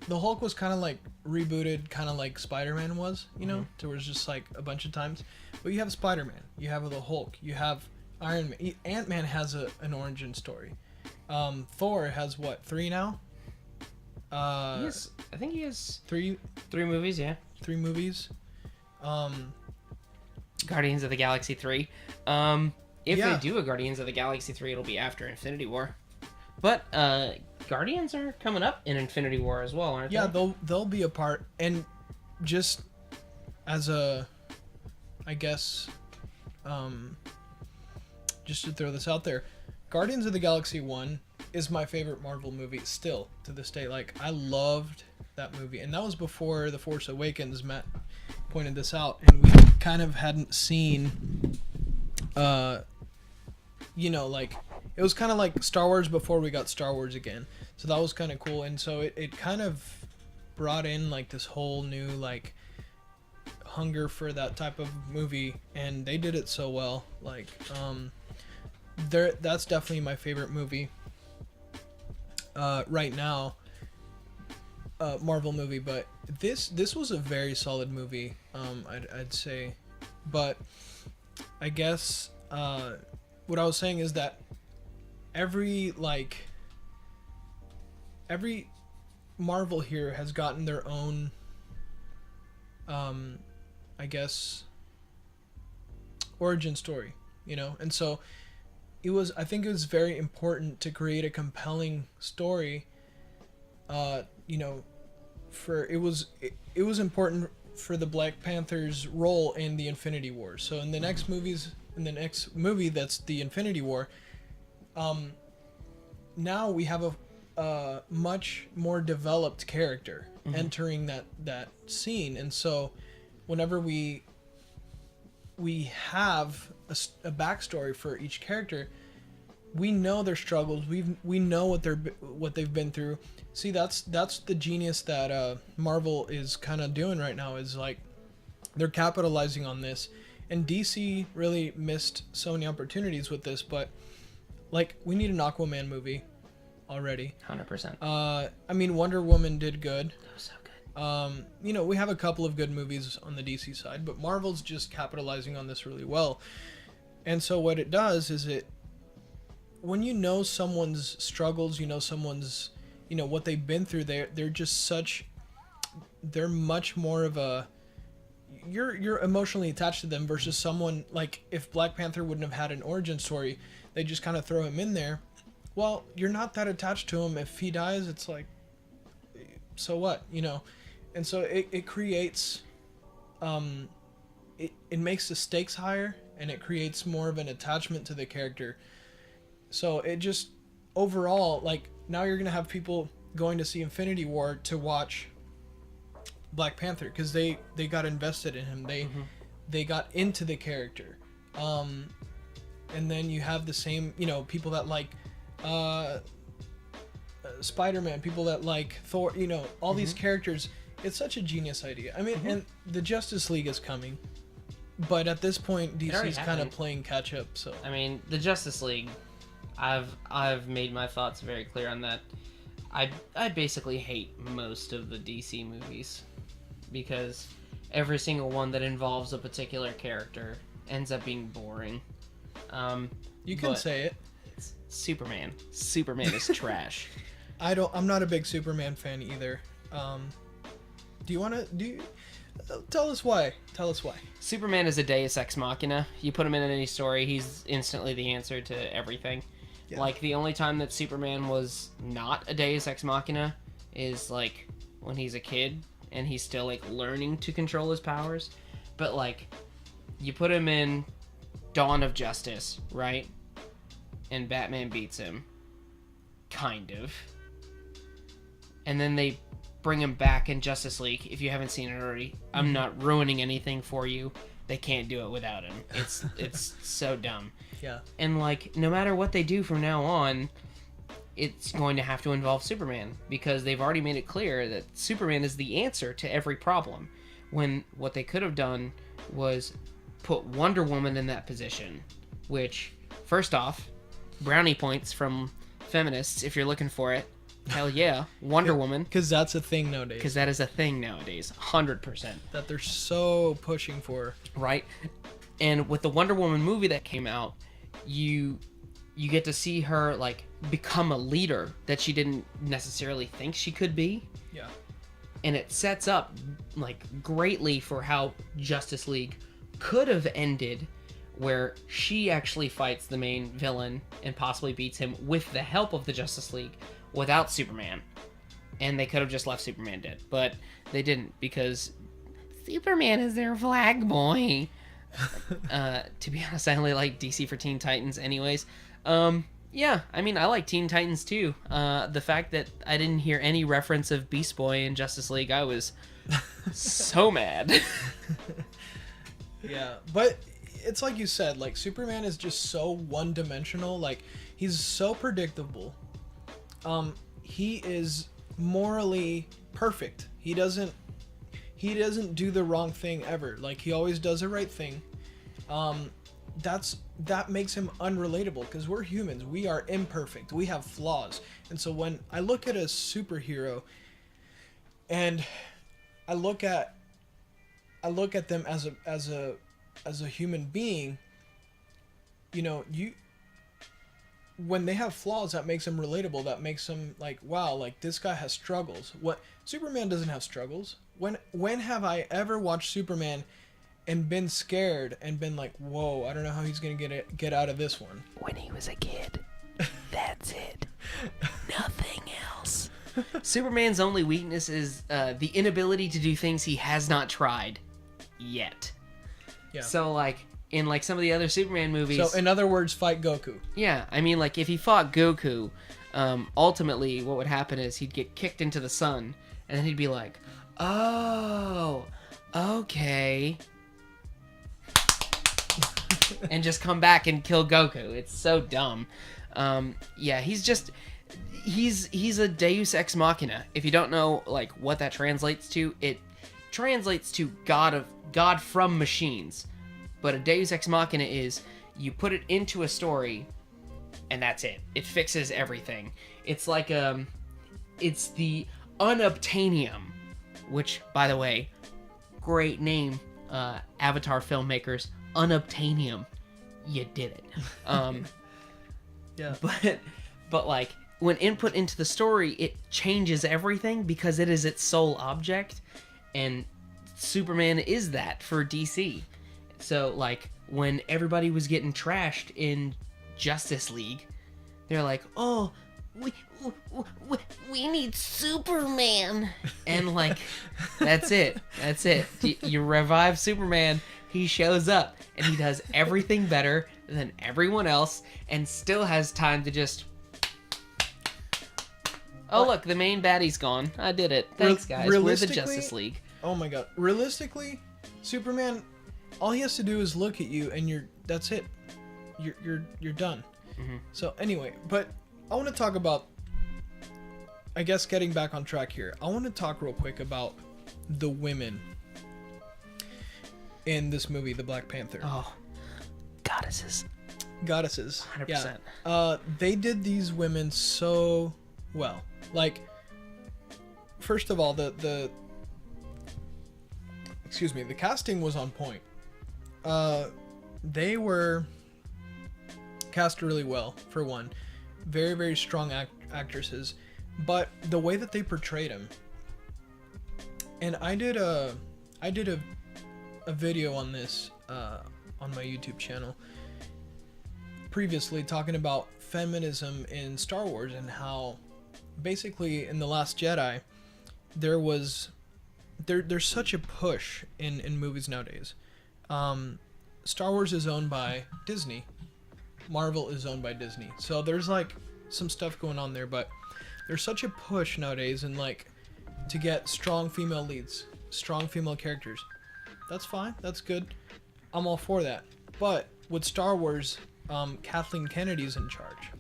The Hulk was kind of like rebooted, kind of like Spider-Man was, to where it's just like a bunch of times. But you have Spider-Man, you have the Hulk, you have Iron Man. Ant-Man has an origin story. Thor has what, 3 now? I think he has 3 movies, 3 movies. Guardians of the Galaxy 3. If they do a Guardians of the Galaxy 3, it'll be after Infinity War. But Guardians are coming up in Infinity War as well, aren't Yeah, they? they'll be a part, and just as a, I guess, just to throw this out there, Guardians of the Galaxy 1 is my favorite Marvel movie still to this day. Like, I loved that movie, and that was before The Force Awakens. Matt pointed this out, and we kind of hadn't seen, like, it was kind of like Star Wars before we got Star Wars again. So that was kind of cool, and so it kind of brought in, like, this whole new, like, hunger for that type of movie, and they did it so well. Like, that's definitely my favorite movie right now, Marvel movie. But this was a very solid movie, I'd say. But I guess what I was saying is that every Marvel here has gotten their own, I guess, origin story, and so I think it was very important to create a compelling story, it was important for the Black Panther's role in the Infinity War. So in the next movie that's the Infinity War, now we have a much more developed character entering that scene, and so whenever we have a backstory for each character, we know their struggles. We know what they've been through. See, that's the genius that Marvel is kind of doing right now. Is like they're capitalizing on this, and DC really missed so many opportunities with this. But like, we need an Aquaman movie already. 100%. I mean, Wonder Woman did good. That was so good. We have a couple of good movies on the DC side, but Marvel's just capitalizing on this really well. And so what it does is when you know someone's struggles, someone's, what they've been through, they're much more of a, you're emotionally attached to them versus someone like, if Black Panther wouldn't have had an origin story, they just kind of throw him in there. Well, you're not that attached to him. If he dies, it's like, so what, And so it creates, it makes the stakes higher, and it creates more of an attachment to the character. So it just, overall, like, now you're going to have people going to see Infinity War to watch Black Panther because they got invested in him. They got into the character. And then you have the same, people that like Spider-Man, people that like Thor, all these characters. It's such a genius idea. I mean, and the Justice League is coming, but at this point, DC's kind of playing catch up. So I mean, the Justice League, I've made my thoughts very clear on that. I basically hate most of the DC movies because every single one that involves a particular character ends up being boring. You can say it. It's Superman. Superman is trash. I'm not a big Superman fan either. Tell us why. Superman is a deus ex machina. You put him in any story, he's instantly the answer to everything. Yeah. Like, the only time that Superman was not a deus ex machina is, like, when he's a kid and he's still, like, learning to control his powers. But, like, you put him in Dawn of Justice, right? And Batman beats him. Kind of. And then they bring him back in Justice League. If you haven't seen it already, I'm not ruining anything for you. They can't do it without him. It's so dumb. Yeah. And, like, no matter what they do from now on, it's going to have to involve Superman because they've already made it clear that Superman is the answer to every problem. When what they could have done was put Wonder Woman in that position, which, first off, brownie points from feminists if you're looking for it. Hell yeah, Wonder Woman. Because that's a thing nowadays. Because that is a thing nowadays, 100%. That they're so pushing for. Right? And with the Wonder Woman movie that came out, you get to see her, like, become a leader that she didn't necessarily think she could be. Yeah. And it sets up, like, greatly for how Justice League could have ended, where she actually fights the main villain and possibly beats him with the help of the Justice League, without Superman. And they could have just left Superman dead. But they didn't, because Superman is their flag boy. To be honest, I only like DC for Teen Titans anyways. Yeah, I mean, I like Teen Titans too. The fact that I didn't hear any reference of Beast Boy in Justice League, I was so mad. Yeah, but it's like you said, like, Superman is just so one-dimensional. Like, he's so predictable. He is morally perfect. He doesn't do the wrong thing ever. Like, he always does the right thing. That makes him unrelatable, because we're humans. We are imperfect. We have flaws. And so when I look at a superhero and I look at them as a human being, you know, when they have flaws, that makes them relatable. That makes them like, wow, like, this guy has struggles. What Superman doesn't have struggles. When have I ever watched Superman and been scared and been like, whoa, I don't know how he's gonna get out of this one? When he was a kid. That's it. Nothing else. Superman's only weakness is the inability to do things he has not tried yet. Yeah. So, like, in, like, some of the other Superman movies... So, in other words, fight Goku. Yeah, I mean, like, if he fought Goku, ultimately what would happen is he'd get kicked into the sun, and then he'd be like, oh, okay... and just come back and kill Goku. It's so dumb. Yeah, he's a Deus Ex Machina. If you don't know, like, what that translates to, it translates to God from machines. But a Deus Ex Machina is, you put it into a story, and that's it. It fixes everything. It's like, it's the unobtainium, which, by the way, great name, Avatar filmmakers, unobtainium. You did it. Yeah. But like, when input into the story, it changes everything because it is its sole object, and Superman is that for DC. So, like, when everybody was getting trashed in Justice League, they're like, oh, we need Superman. And, like, that's it. That's it. You revive Superman, he shows up, and he does everything better than everyone else, and still has time to just... Oh, look, the main baddie's gone. I did it. Thanks, guys. We're the Justice League. Oh my god. Realistically, Superman, all he has to do is look at you, and that's it. You're done. Mm-hmm. So anyway, but I want to talk about, I guess, getting back on track here. I want to talk real quick about the women in this movie, The Black Panther. Oh, goddesses. 100%. Yeah. They did these women so well. Like, first of all, the casting was on point. They were cast really well, for one. Very, very strong actresses. But the way that they portrayed him, and I did a video on this on my YouTube channel previously, talking about feminism in Star Wars, and how basically in The Last Jedi there's such a push in movies nowadays. Star Wars is owned by Disney. Marvel is owned by Disney. So there's like some stuff going on there, but there's such a push nowadays, and like, to get strong female leads, strong female characters. That's fine. That's good. I'm all for that. But with Star Wars, Kathleen Kennedy's in charge.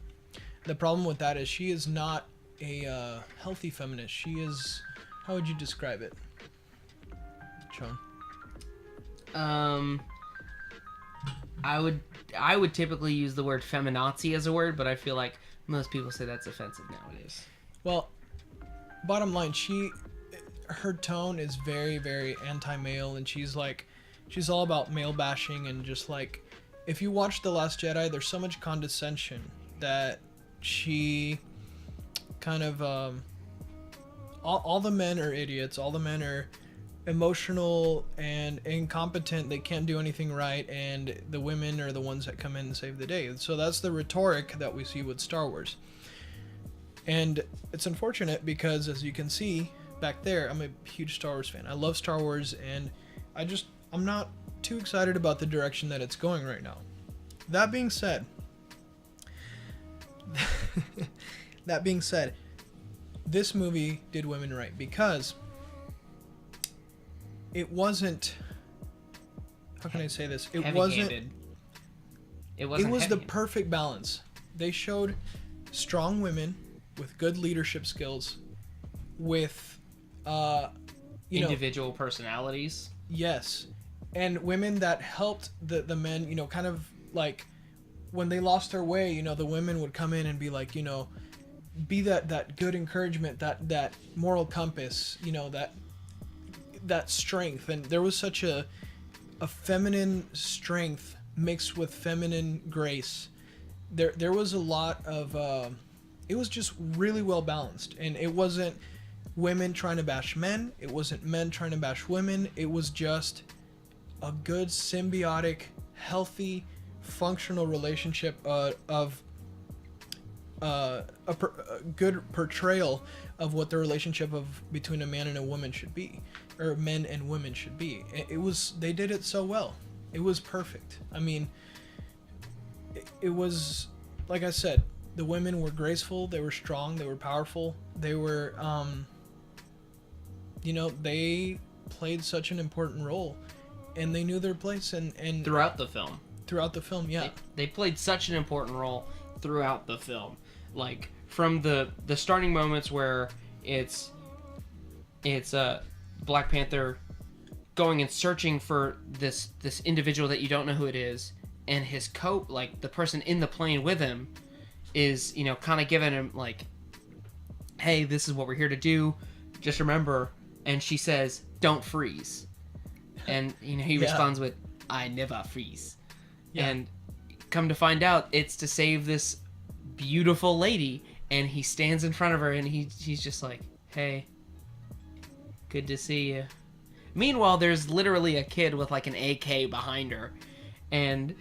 The problem with that is she is not a healthy feminist. She is, how would you describe it, Sean? I would typically use the word feminazi as a word, but I feel like most people say that's offensive nowadays. Well, bottom line, her tone is very, very anti-male, and she's all about male bashing, and just like, if you watch The Last Jedi, there's so much condescension that she kind of, all the men are idiots, all the men are emotional and incompetent, they can't do anything right, and the women are the ones that come in and save the day. So that's the rhetoric that we see with Star Wars. And it's unfortunate because, as you can see back there, I'm a huge Star Wars fan. I love Star Wars, and I'm not too excited about the direction that it's going right now. That being said, this movie did women right because it wasn't. How can I say this? It was the perfect balance. They showed strong women with good leadership skills, with individual personalities. Yes, and women that helped the men. Kind of like when they lost their way. The women would come in and be like, be that good encouragement, that moral compass. That strength, and there was such a feminine strength mixed with feminine grace. There was a lot of it was just really well balanced, and it wasn't women trying to bash men, it wasn't men trying to bash women. It was just a good symbiotic, healthy, functional relationship of a good portrayal of what the relationship between a man and a woman should be, or men and women should be. They did it so well. It was perfect. I mean, it was, like I said, the women were graceful, they were strong, they were powerful, they were, they played such an important role, and they knew their place, and throughout the film, yeah. They played such an important role throughout the film. Like, from the starting moments where it's Black Panther going and searching for this individual that you don't know who it is, and his coat, like the person in the plane with him is, kind of giving him like, hey, this is what we're here to do, just remember. And she says, don't freeze. And he responds with, I never freeze. Yeah. And come to find out, it's to save this beautiful lady, and he stands in front of her, and he's just like, hey, good to see you. Meanwhile, there's literally a kid with like an AK behind her, and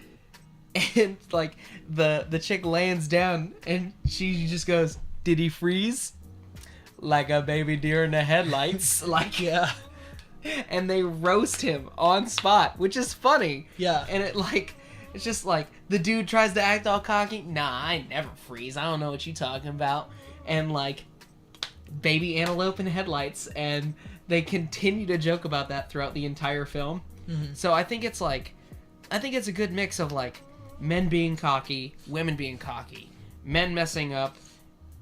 like the chick lands down, and she just goes, did he freeze? Like a baby deer in the headlights. Like, yeah. And they roast him on spot, which is funny. Yeah. And it's just like, the dude tries to act all cocky. Nah, I never freeze. I don't know what you talking about. And like, baby antelope in headlights. And they continue to joke about that throughout the entire film. Mm-hmm. So I think it's a good mix of like men being cocky, women being cocky, men messing up,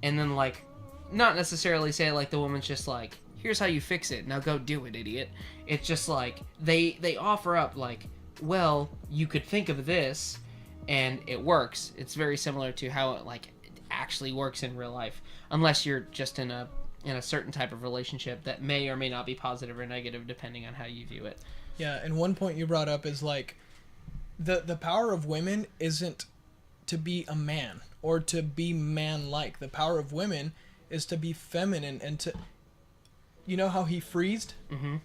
and then like, not necessarily say like the woman's just like, here's how you fix it, now go do it, idiot. It's just like they offer up like, well, you could think of this and it works. It's very similar to how it like actually works in real life, unless you're just in a certain type of relationship that may or may not be positive or negative depending on how you view it. Yeah, and one point you brought up is like the power of women isn't to be a man or to be man-like. The power of women is to be feminine and to, how he freezed? Mm-hmm.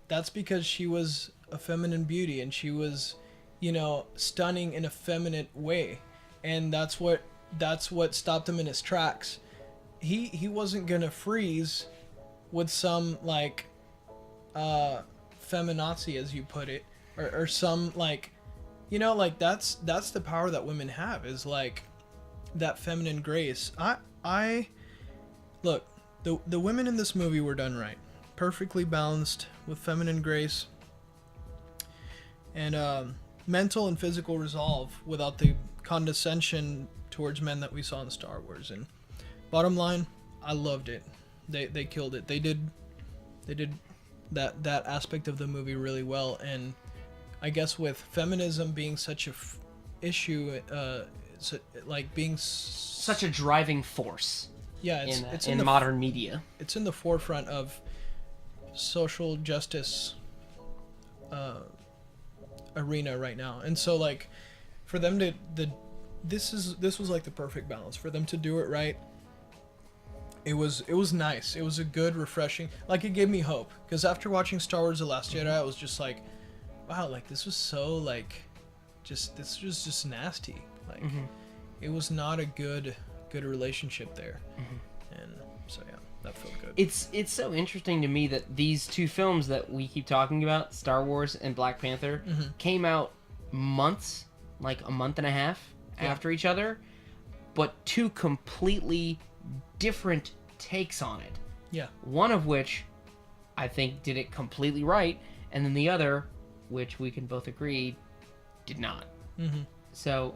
That's because she was a feminine beauty, and she was, stunning in a feminine way, and that's what stopped him in his tracks. He wasn't gonna freeze with some like feminazi, as you put it, or some like, that's the power that women have, is like that feminine grace. I look, the women in this movie were done right, perfectly balanced with feminine grace and mental and physical resolve without the condescension towards men that we saw in Star Wars. And bottom line, I loved it. They killed it. They did that aspect of the movie really well. And I guess with feminism being such a issue, like being such a driving force. Yeah, it's in modern media. It's in the forefront of social justice arena right now, and so like for them to this was like the perfect balance for them to do it right. It was nice. It was a good, refreshing. Like, it gave me hope, because after watching Star Wars: The Last Jedi, I was just like, wow, like this was so like, this was just nasty. Like, it was not a good relationship there. And so yeah, that felt good. It's so interesting to me that these two films that we keep talking about, Star Wars and Black Panther, came out months, like a month and a half after each other, but two completely different takes on it. Yeah. One of which I think did it completely right, and then the other, which we can both agree, did not. So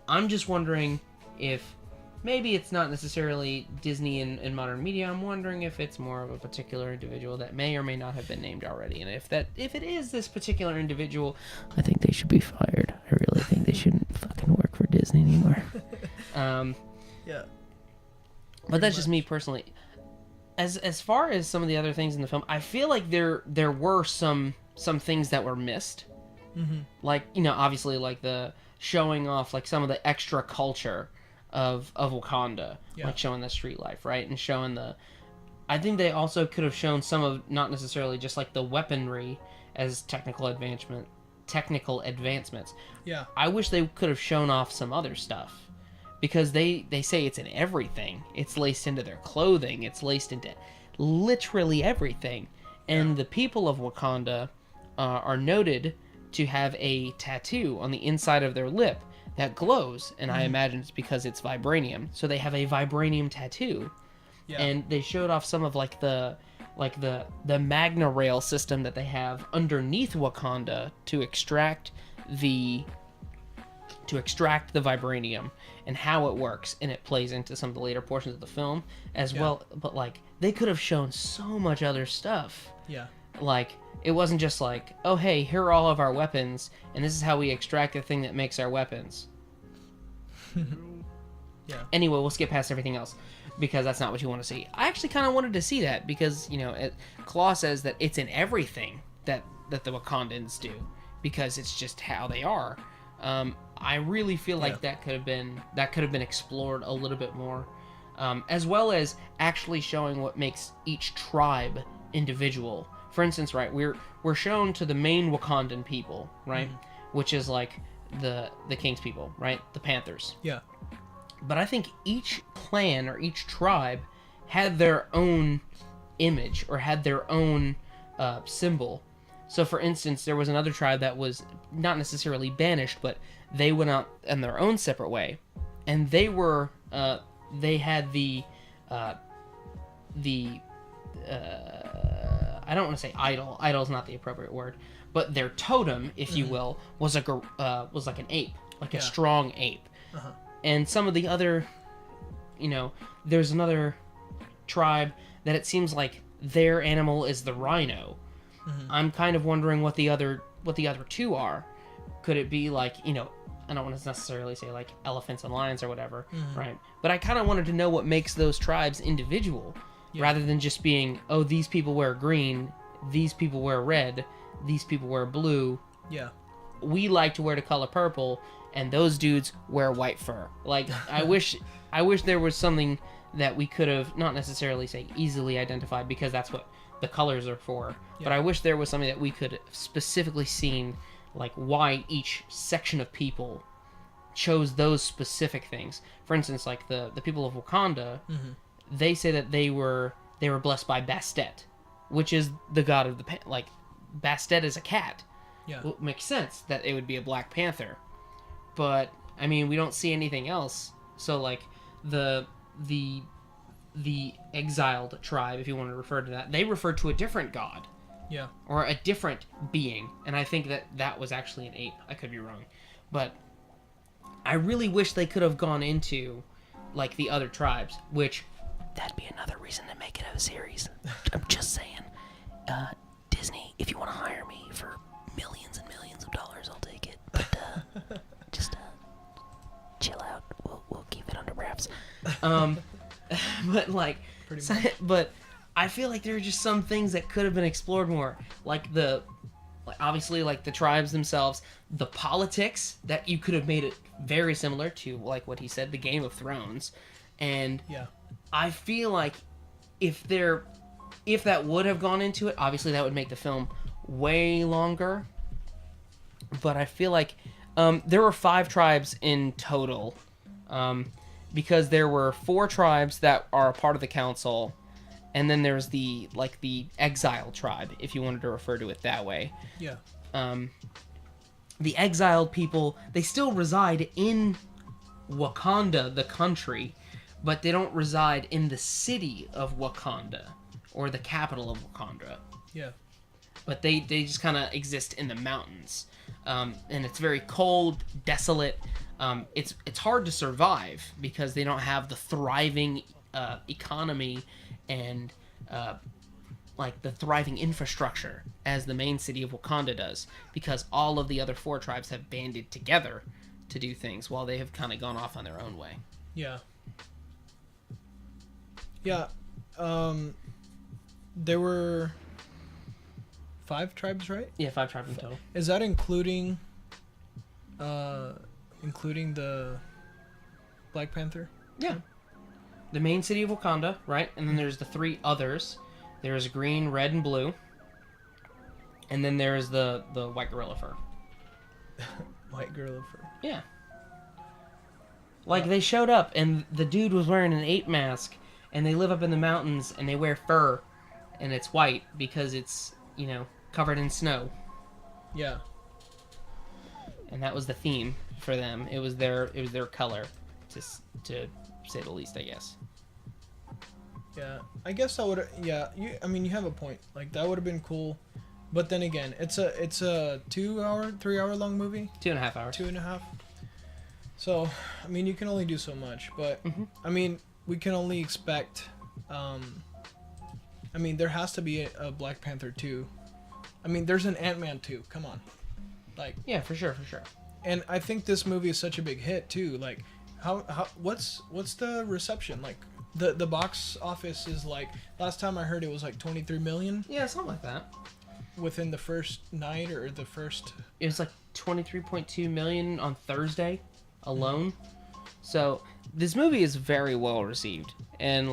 I'm just wondering if maybe it's not necessarily Disney in modern media. I'm wondering if it's more of a particular individual that may or may not have been named already. And if it is this particular individual, I think they should be fired. I really think they shouldn't fucking work for Disney anymore. Yeah. But that's just me personally. As far as some of the other things in the film, I feel like there were some things that were missed. Like, you know, obviously like the showing off like some of the extra culture of Wakanda, like showing the street life, right? And showing I think they also could have shown some of, not necessarily just like the weaponry as technical advancements. Yeah. I wish they could have shown off some other stuff, because they say it's in everything. It's laced into their clothing. It's laced into literally everything. And the people of Wakanda are noted to have a tattoo on the inside of their lip that glows, and I imagine it's because it's vibranium. So they have a vibranium tattoo, and they showed off some of like the Magna Rail system that they have underneath Wakanda to extract the vibranium and how it works, and it plays into some of the later portions of the film as well. But like they could have shown so much other stuff. Yeah. Like it wasn't just like, oh hey, here are all of our weapons, and this is how we extract the thing that makes our weapons. Yeah. Anyway, we'll skip past everything else because that's not what you want to see. I actually kind of wanted to see that because, you know, Claw says that it's in everything that the Wakandans do because it's just how they are. I really feel like that could have been explored a little bit more, as well as actually showing what makes each tribe individual. For instance, right, we're shown to the main Wakandan people, right, which is like the King's people, right, the Panthers. Yeah. But I think each clan or each tribe had their own image or had their own symbol. So, for instance, there was another tribe that was not necessarily banished, but they went out in their own separate way, and they had the I don't want to say idol. Idol is not the appropriate word, but their totem, if you will, was like an ape, like a strong ape. And some of the other, you know, there's another tribe that it seems like their animal is the rhino. I'm kind of wondering what the other two are. Could it be like, you know, I don't want to necessarily say like elephants and lions or whatever, right? But I kind of wanted to know what makes those tribes individual, rather than just being, oh, these people wear green, these people wear red, these people wear blue. Yeah. We like to wear the color purple, and those dudes wear white fur. Like, I wish there was something that we could have, not necessarily say easily identified, because that's what the colors are for. Yeah. But I wish there was something that we could have specifically seen, like why each section of people chose those specific things. For instance, like the people of Wakanda, they say that they were blessed by Bastet, which is the god of the like Bastet is a cat. Yeah. Well, it makes sense that it would be a Black Panther. But I mean, we don't see anything else. So like the exiled tribe, if you want to refer to that, they refer to a different god. Yeah. Or a different being. And I think that was actually an ape. I could be wrong. But I really wish they could have gone into like the other tribes, which that'd be another reason to make it a series. I'm just saying. Disney, if you want to hire me for millions and millions of dollars, I'll take it. But just chill out. We'll keep it under wraps. But like, but I feel like there are just some things that could have been explored more, like obviously like the tribes themselves, the politics that you could have made it very similar to, like what he said, the Game of Thrones, and I feel like if that would have gone into it, obviously that would make the film way longer. But I feel like there were 5 tribes in total, because there were 4 tribes that are a part of the council, and then there's the exile tribe, if you wanted to refer to it that way. Yeah. The exiled people, they still reside in Wakanda, the country, but they don't reside in the city of Wakanda, or the capital of Wakanda. Yeah. But they just kind of exist in the mountains. And it's very cold, desolate. It's hard to survive because they don't have the thriving economy and the thriving infrastructure as the main city of Wakanda does, because all of the other 4 tribes have banded together to do things while they have kind of gone off on their own way. Yeah. Yeah. There were 5 tribes, right? Yeah, 5 tribes in total. Is that including the Black Panther? Yeah. The main city of Wakanda, right? And then there's the 3 others. There's green, red, and blue. And then there's the white gorilla fur. White gorilla fur. Yeah. Like, they showed up, and the dude was wearing an ape mask, and they live up in the mountains, and they wear fur, and it's white because it's, covered in snow. Yeah. And that was the theme for them. It was their color, to say the least, I guess. Yeah, I guess that would. Yeah, you have a point. Like, that would have been cool, but then again, it's a 3 hour long movie. 2.5 hours. 2.5. So, you can only do so much, but we can only expect. There has to be a Black Panther 2. There's an Ant-Man 2. Come on, like. Yeah, for sure. And I think this movie is such a big hit too. Like, what's the reception like? The box office is like, last time I heard it was like 23 million. Yeah, something like that. Within the first night or the first. It was like 23.2 million on Thursday alone. So this movie is very well received, and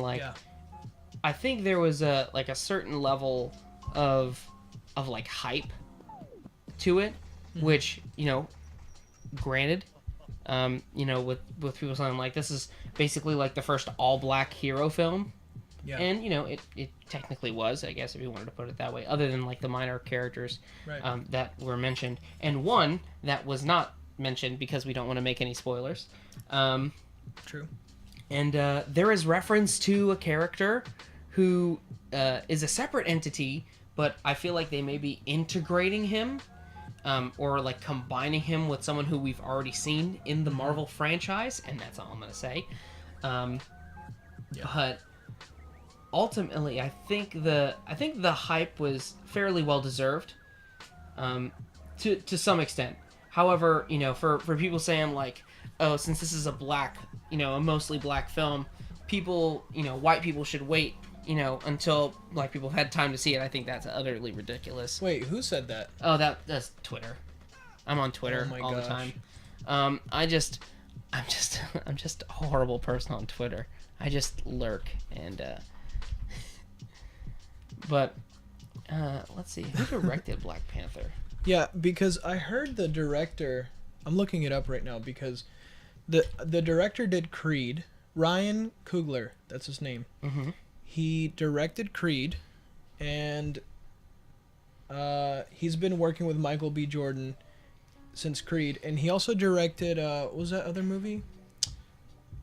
I think there was a certain level of hype to it, which granted. With people saying like this is basically like the first all-black hero film, and it technically was, I guess, if you wanted to put it that way, other than like the minor characters that were mentioned, and one that was not mentioned because we don't want to make any spoilers. True. And there is reference to a character who is a separate entity, but I feel like they may be integrating him. Or like combining him with someone who we've already seen in the Marvel franchise, and that's all I'm gonna say. But ultimately, I think the hype was fairly well deserved, to some extent. However, for people saying like, oh, since this is a mostly black film, people, white people should wait, until black people have had time to see it. I think that's utterly ridiculous. Wait, who said that? Oh, that's Twitter. I'm on Twitter all the time. I'm just a horrible person on Twitter. I just lurk and but let's see, who directed Black Panther? Yeah, because I heard the director. I'm looking it up right now because the director did Creed. Ryan Coogler, that's his name. Mm-hmm. He directed Creed, and he's been working with Michael B. Jordan since Creed, and he also directed what was that other movie?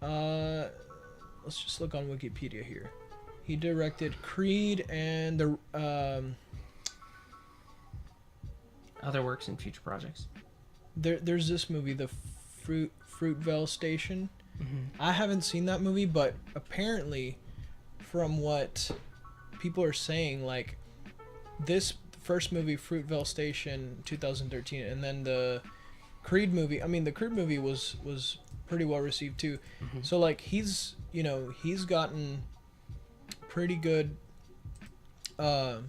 Let's just look on Wikipedia here. He directed Creed and the other works and future projects. There's this movie, the Fruitvale Station. Mm-hmm. I haven't seen that movie, but apparently, from what people are saying, like, this first movie, Fruitvale Station, 2013, and then the Creed movie, the Creed movie was pretty well received too. Mm-hmm. So like he's gotten pretty good I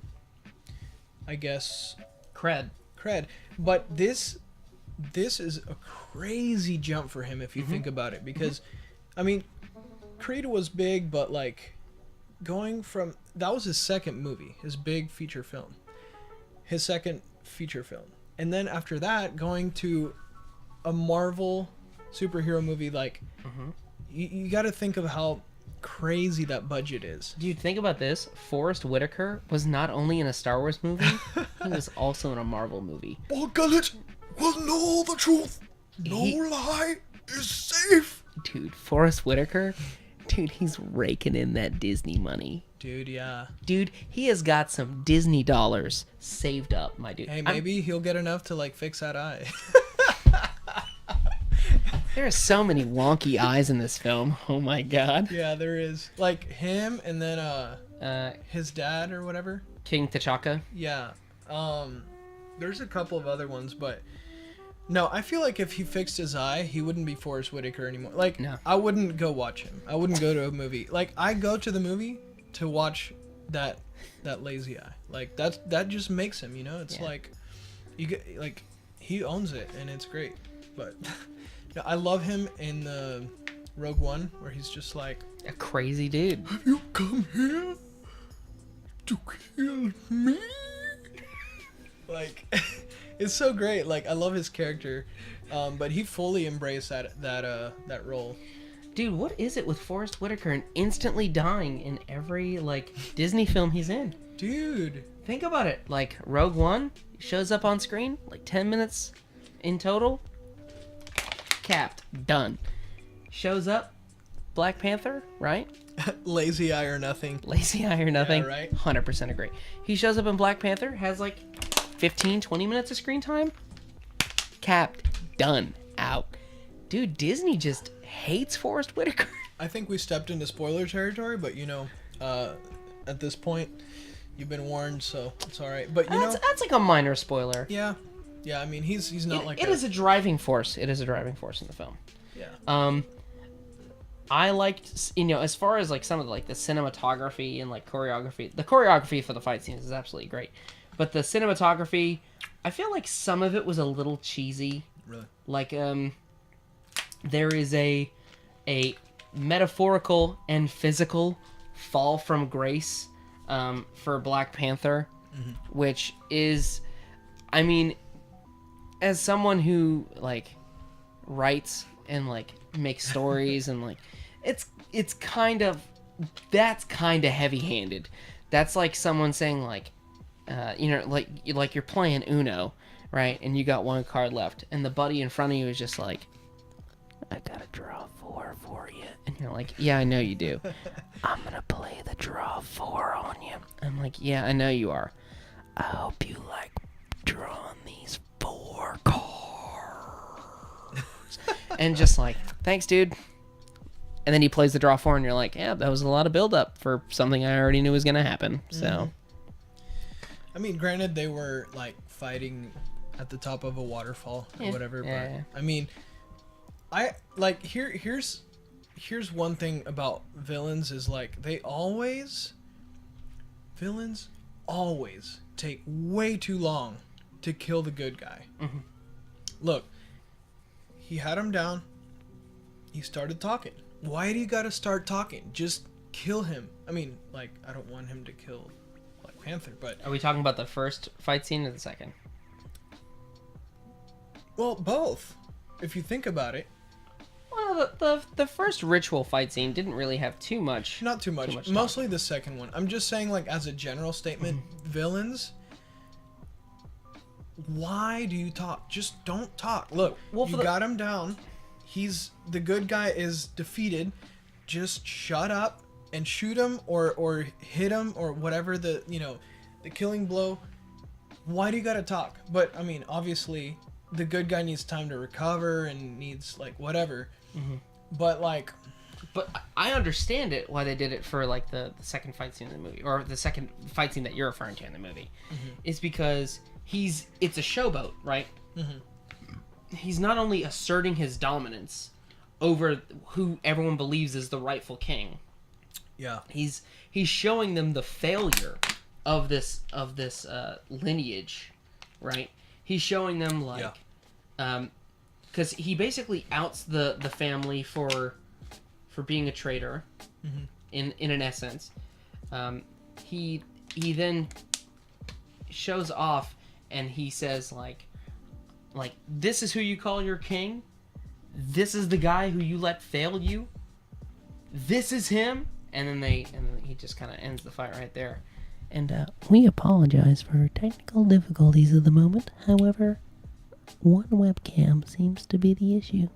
guess cred. But this is a crazy jump for him if you think about it, because Creed was big, but like going from that was his second movie, his big feature film. His second feature film. And then after that, going to a Marvel superhero movie like you got to think of how crazy that budget is. Dude, think about this. Forrest Whitaker was not only in a Star Wars movie, he was also in a Marvel movie. Paul Gullet will know the truth. No lie is safe. Dude, Forrest Whitaker, dude, he's raking in that Disney money. Dude, yeah. Dude, he has got some Disney dollars saved up, my dude. Hey, maybe he'll get enough to like fix that eye. There are so many wonky eyes in this film. Oh my god. Yeah, there is. Like him and then his dad or whatever. King T'Chaka. Yeah. There's a couple of other ones, but no, I feel like if he fixed his eye, he wouldn't be Forrest Whitaker anymore. Like, No. I wouldn't go watch him. I wouldn't go to a movie. Like, I go to the movie to watch that lazy eye. Like, that just makes him, you know? It's like, you get, like, he owns it, and it's great. But no, I love him in the Rogue One, where he's just like, A crazy dude. have you come here to kill me? Like, it's so great. Like, I love his character, but he fully embraced that role. Dude, what is it with Forrest Whitaker and instantly dying in every, like, Disney film he's in? Dude, Think about it. Like, Rogue One shows up on screen, like 10 minutes in total. Capped. Done. Shows up. Black Panther, right? lazy eye or nothing. Lazy eye or nothing. Yeah, right? 100% agree. He shows up in Black Panther, has like 15, 20 minutes of screen time. Capped. Done. Out. Dude, Disney just hates Forrest Whitaker. I think we stepped into spoiler territory, but you know, at this point, you've been warned, so it's all right. But you know, That's like a minor spoiler. yeah. I mean, he's not like It is a driving force. It is a driving force in the film. Yeah. I liked, you know, as far as like some of the, like the cinematography and like choreography. The choreography for the fight scenes is absolutely great, but the cinematography, I feel like some of it was a little cheesy. Really. Like there is a metaphorical and physical fall from grace for Black Panther, which is, I mean, as someone who like writes and like makes stories and like it's kind of, that's kind of heavy-handed. That's like someone saying like you know, like you're playing Uno, right, and you got one card left and the buddy in front of you is just like, I gotta draw 4 for you, and you're like, yeah, I know you do. I'm gonna play the draw 4 on you. I'm like, yeah, I know you are. I hope you like drawing these 4 cards. And just like, thanks, dude. And then he plays the draw 4, and you're like, yeah, that was a lot of build-up for something I already knew was gonna happen. So, I mean, granted, they were like fighting at the top of a waterfall or Yeah. whatever, Yeah, but yeah. I mean, I like here's one thing about villains is like villains always take way too long to kill the good guy. Mhm. Look, he had him down. He started talking. Why do you gotta start talking? Just kill him. I mean, like, I don't want him to kill Black Panther, but are we talking about the first fight scene or the second? well, both. If you think about it, Well, the first ritual fight scene didn't really have too much. not too much. talk. Mostly the second one. I'm just saying, like, as a general statement, villains. Why do you talk? Just don't talk. Look, Well, for you the- got him down. The good guy is defeated. Just shut up and shoot him or hit him or whatever the killing blow. Why do you gotta talk? But I mean, obviously, the good guy needs time to recover and needs like whatever. But like, But I understand it why they did it for like the second fight scene in the movie, or the second fight scene that you're referring to in the movie, is because it's a showboat, right? He's not only asserting his dominance over who everyone believes is the rightful king. yeah, He's showing them the failure of this lineage, right? He's showing them like, because he basically outs the family for being a traitor, in an essence. He then shows off and he says like this is who you call your king. This is the guy who you let fail you. this is him, and then he just kind of ends the fight right there. And we apologize for technical difficulties at the moment. However, one webcam seems to be the issue.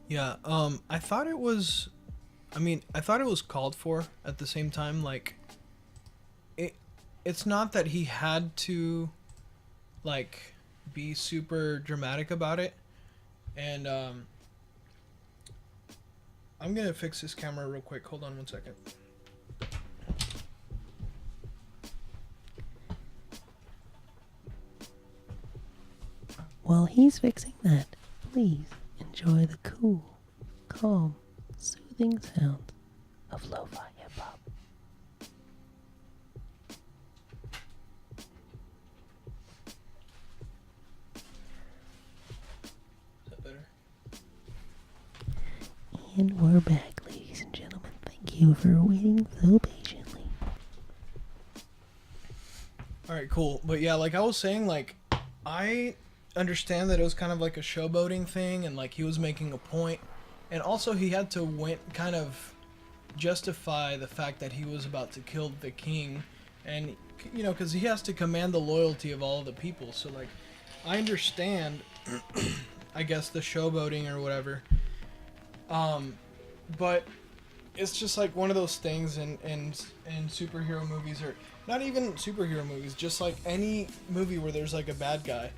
Yeah, I thought it was called for at the same time. Like, it's not that he had to, like, be super dramatic about it. And, I'm gonna fix this camera real quick. Hold on one second. While he's fixing that, please enjoy the cool, calm, soothing sounds of lo-fi hip-hop. Is that better? And we're back, ladies and gentlemen. Thank you for waiting so patiently. Alright, cool. But yeah, like I was saying, like, I understand that it was kind of like a showboating thing, and like he was making a point, and also he had to kind of justify the fact that he was about to kill the king, and you know, because he has to command the loyalty of all of the people. So like, I understand, I guess, the showboating or whatever, but it's just like one of those things in superhero movies, or not even superhero movies, just like any movie where there's like a bad guy.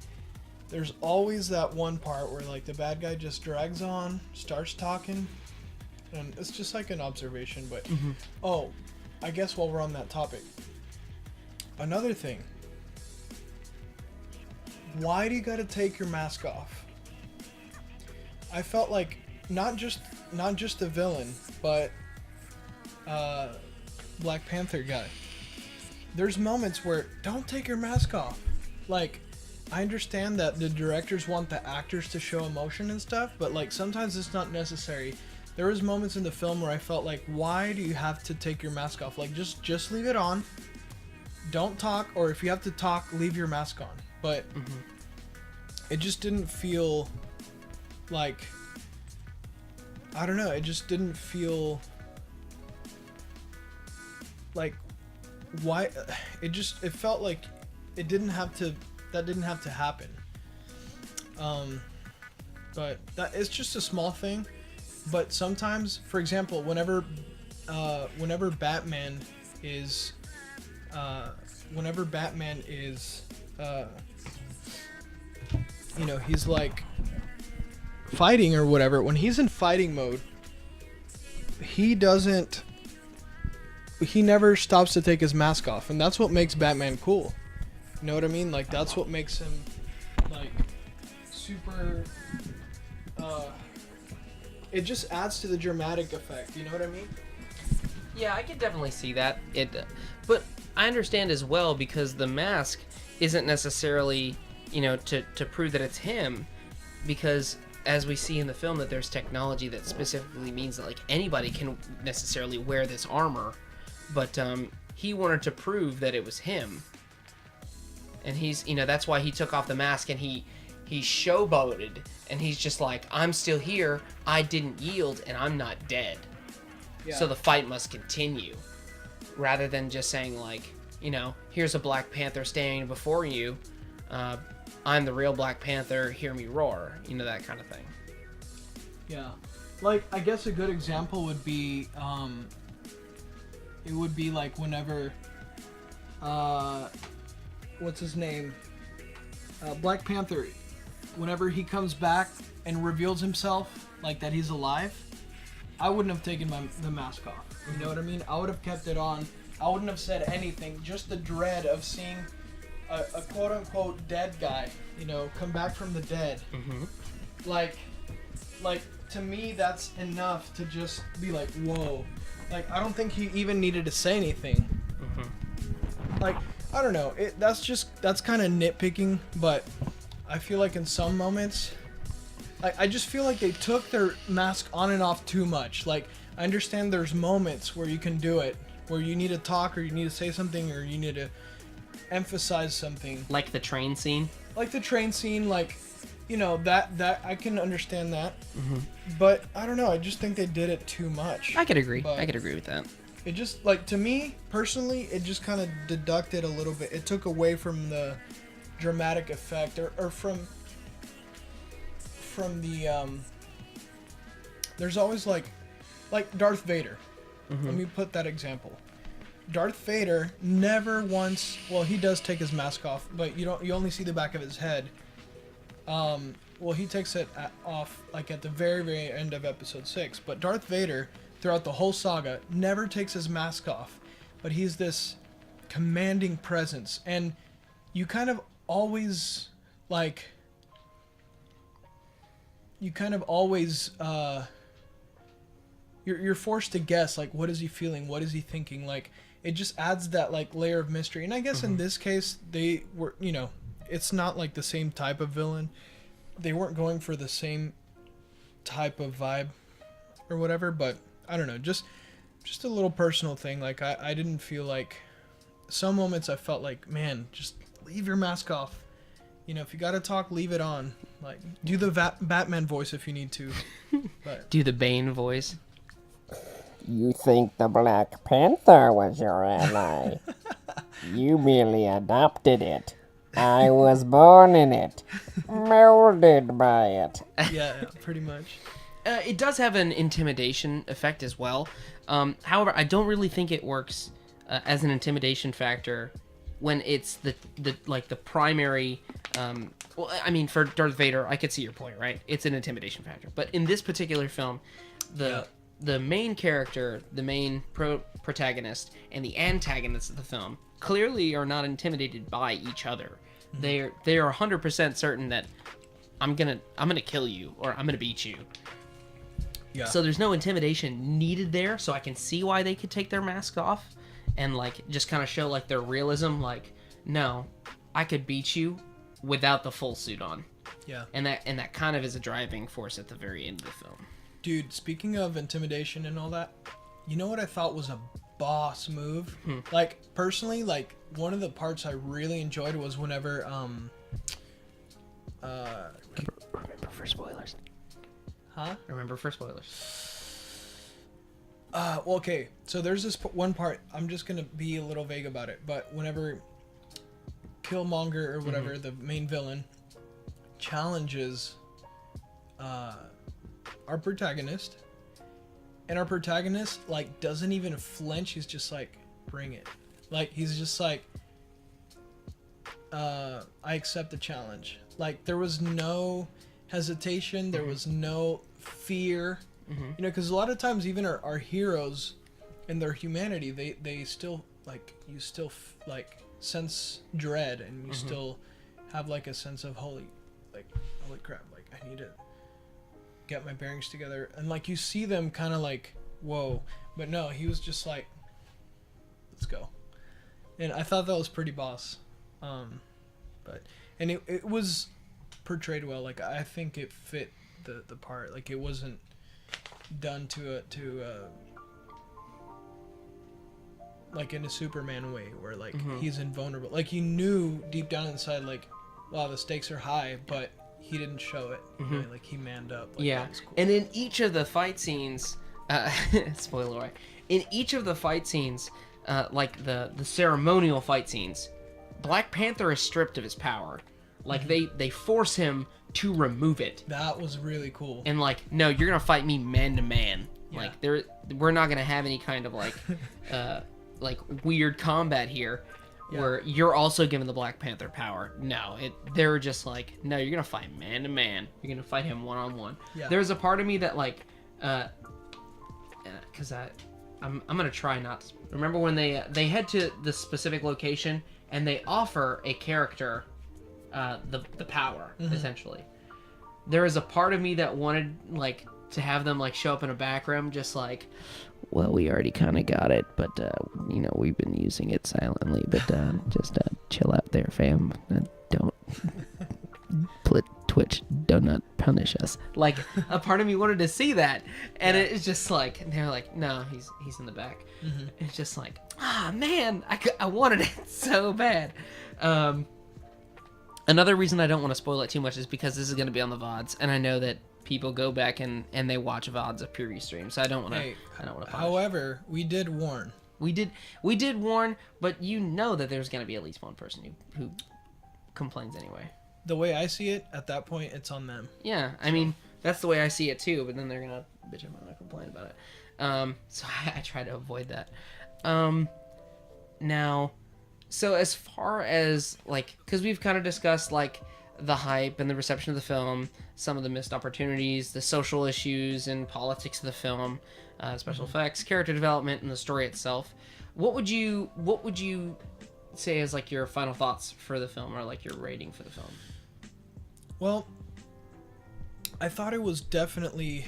There's always that one part where like the bad guy just drags on, starts talking, and it's just like an observation. But oh, I guess while we're on that topic, another thing. Why do you gotta take your mask off? I felt like not just the villain, but Black Panther guy. There's moments where don't take your mask off. Like, I understand that the directors want the actors to show emotion and stuff, but like sometimes it's not necessary. There was moments in the film where I felt like, why do you have to take your mask off? Like, just leave it on. Don't talk, or if you have to talk, leave your mask on. But it just didn't feel like, I don't know, it just didn't feel like, why, it felt like it didn't have to, that didn't have to happen. But that is just a small thing. But sometimes, for example, whenever Batman is you know, he's like fighting or whatever, when he's in fighting mode, he never stops to take his mask off, and that's what makes Batman cool. You know what I mean? Like, that's what makes him like super it just adds to the dramatic effect, you know what I mean? Yeah, I can definitely see that. But I understand as well, because the mask isn't necessarily, you know, to prove that it's him, because as we see in the film, that there's technology that specifically means that like anybody can necessarily wear this armor, but he wanted to prove that it was him, and he's, you know, that's why he took off the mask, and he showboated, and he's just like, I'm still here, I didn't yield, and I'm not dead. Yeah. So the fight must continue, rather than just saying like, you know, here's a Black Panther standing before you, I'm the real Black Panther, hear me roar, you know, that kind of thing. Yeah, like, I guess a good example would be, it would be like whenever, what's his name, Black Panther, whenever he comes back and reveals himself, like that he's alive, I wouldn't have taken the mask off. You know what I mean? I would have kept it on. I wouldn't have said anything. Just the dread of seeing a quote-unquote dead guy, you know, come back from the dead. Like, to me, that's enough to just be like, whoa. Like, I don't think he even needed to say anything. Like, I don't know. That's kind of nitpicking, but I feel like in some moments, I just feel like they took their mask on and off too much. Like, I understand there's moments where you can do it, where you need to talk, or you need to say something, or you need to emphasize something. Like the train scene? Like the train scene, like you know, that I can understand that. But I don't know. I just think they did it too much. I could agree. But I could agree with that. it just, like, to me personally, it just kind of deducted a little bit. It took away from the dramatic effect, or from the there's always like Darth Vader. Let me put that example. Darth Vader never once, well, he does take his mask off, but you only see the back of his head. Well, he takes it off like at the very, very end of episode 6, but Darth Vader throughout the whole saga never takes his mask off, but he's this commanding presence, and you kind of always you're forced to guess, like, what is he feeling, what is he thinking, like, it just adds that, like, layer of mystery. And I guess in this case they were, you know, it's not like the same type of villain, they weren't going for the same type of vibe or whatever, but I don't know, just a little personal thing. Like, I didn't feel like, some moments I felt like, man, just leave your mask off. You know, if you gotta talk, leave it on. Like, do the Batman voice if you need to. But Do the Bane voice. You think the Black Panther was your ally? You merely adopted it. I was born in it, molded by it. yeah, pretty much. It does have an intimidation effect as well. However, I don't really think it works as an intimidation factor when it's the primary. Well, I mean, for Darth Vader, I could see your point, right? It's an intimidation factor. But in this particular film, the main character, the main protagonist, and the antagonist of the film clearly are not intimidated by each other. They are 100% certain that I'm gonna kill you, or I'm gonna beat you. Yeah. So there's no intimidation needed there. So I can see why they could take their mask off and, like, just kind of show, like, their realism. Like, no, I could beat you without the full suit on. Yeah. And that kind of is a driving force at the very end of the film. Dude, speaking of intimidation and all that, you know what I thought was a boss move? Like, personally, like, one of the parts I really enjoyed was whenever Remember for spoilers. Huh? Remember for spoilers. Well, okay. So there's this one part. I'm just gonna be a little vague about it, but whenever Killmonger or whatever, the main villain, challenges our protagonist, and our protagonist, like, doesn't even flinch. He's just like, bring it. Like, he's just like, I accept the challenge. Like, there was no hesitation. There was no fear. You know, because a lot of times even our heroes in their humanity, they still, like, you still like sense dread, and you still have, like, a sense of holy crap, like, I need to get my bearings together. And, like, you see them kind of like, whoa. But no, he was just like, let's go. And I thought that was pretty boss. But it was portrayed well. Like, I think it fit the part. Like, it wasn't done to like in a Superman way where, like, he's invulnerable. Like, you knew deep down inside, like, wow, the stakes are high, but he didn't show it. Right? Like, he manned up. Like, Yeah, that was cool. and in each of the fight scenes, spoiler alert, in each of the fight scenes, like the ceremonial fight scenes, Black Panther is stripped of his power. Like, they force him to remove it. That was really cool. And, like, no, you're gonna fight me man to man. Yeah. Like, we're not gonna have any kind of, like, like, weird combat here, where you're also given the Black Panther power. No, they're just like, no, you're gonna fight man to man. You're gonna fight him one on one. There's a part of me that, like, because I'm gonna try not to remember when they head to the specific location and they offer a character the power, essentially. There is a part of me that wanted, like, to have them, like, show up in a back room, just like, well, we already kind of got it, but you know, we've been using it silently, but just chill out there, fam. Don't Twitch, do not punish us. Like, a part of me wanted to see that, and it's just like, and they're like, no, he's in the back. It's just like, man, I wanted it so bad. Another reason I don't want to spoil it too much is because this is going to be on the VODs, and I know that people go back and they watch VODs of preview streams, so I don't want to. Hey, I don't want to. however, we did warn. We did warn, but you know that there's going to be at least one person who complains anyway. The way I see it, at that point, it's on them. Yeah, I mean that's the way I see it too. But then they're gonna bitch about it, complain about it. So I try to avoid that. Now, so as far as like, because we've kind of discussed like the hype and the reception of the film, some of the missed opportunities, the social issues and politics of the film, special effects, character development, and the story itself. What would you say as like your final thoughts for the film, or like your rating for the film? Well, I thought it was definitely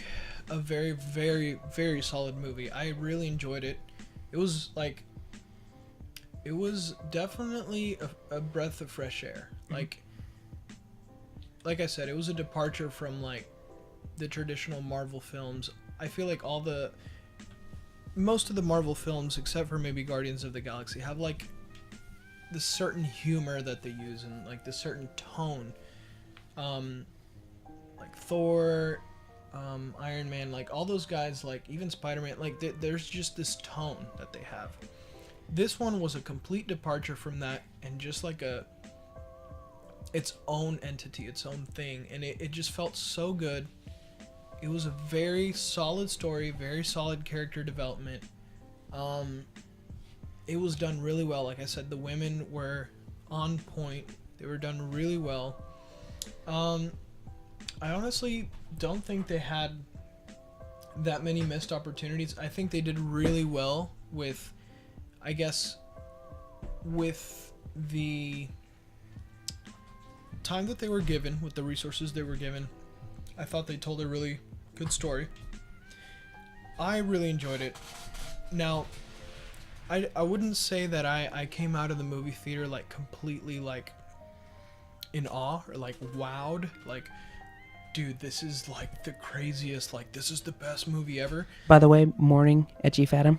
a very, very, very solid movie. I really enjoyed it. It was definitely a breath of fresh air. Like I said, it was a departure from like the traditional Marvel films. I feel like most of the Marvel films, except for maybe Guardians of the Galaxy, have like this certain humor that they use and like this certain tone. Like Thor, Iron Man, like all those guys, like even Spider-Man, like there's just this tone that they have. This one was a complete departure from that, and just like its own entity, its own thing, and it just felt so good. It was a very solid story, very solid character development. It was done really well. Like I said, the women were on point. They were done really well. I honestly don't think they had that many missed opportunities. I think they did really well with, I guess, with the time that they were given, with the resources they were given. I thought they told a really good story. I really enjoyed it. Now, I wouldn't say that I came out of the movie theater like completely like in awe or like wowed, like, dude, this is like the craziest, like this is the best movie ever. By the way, morning at Chief Adam.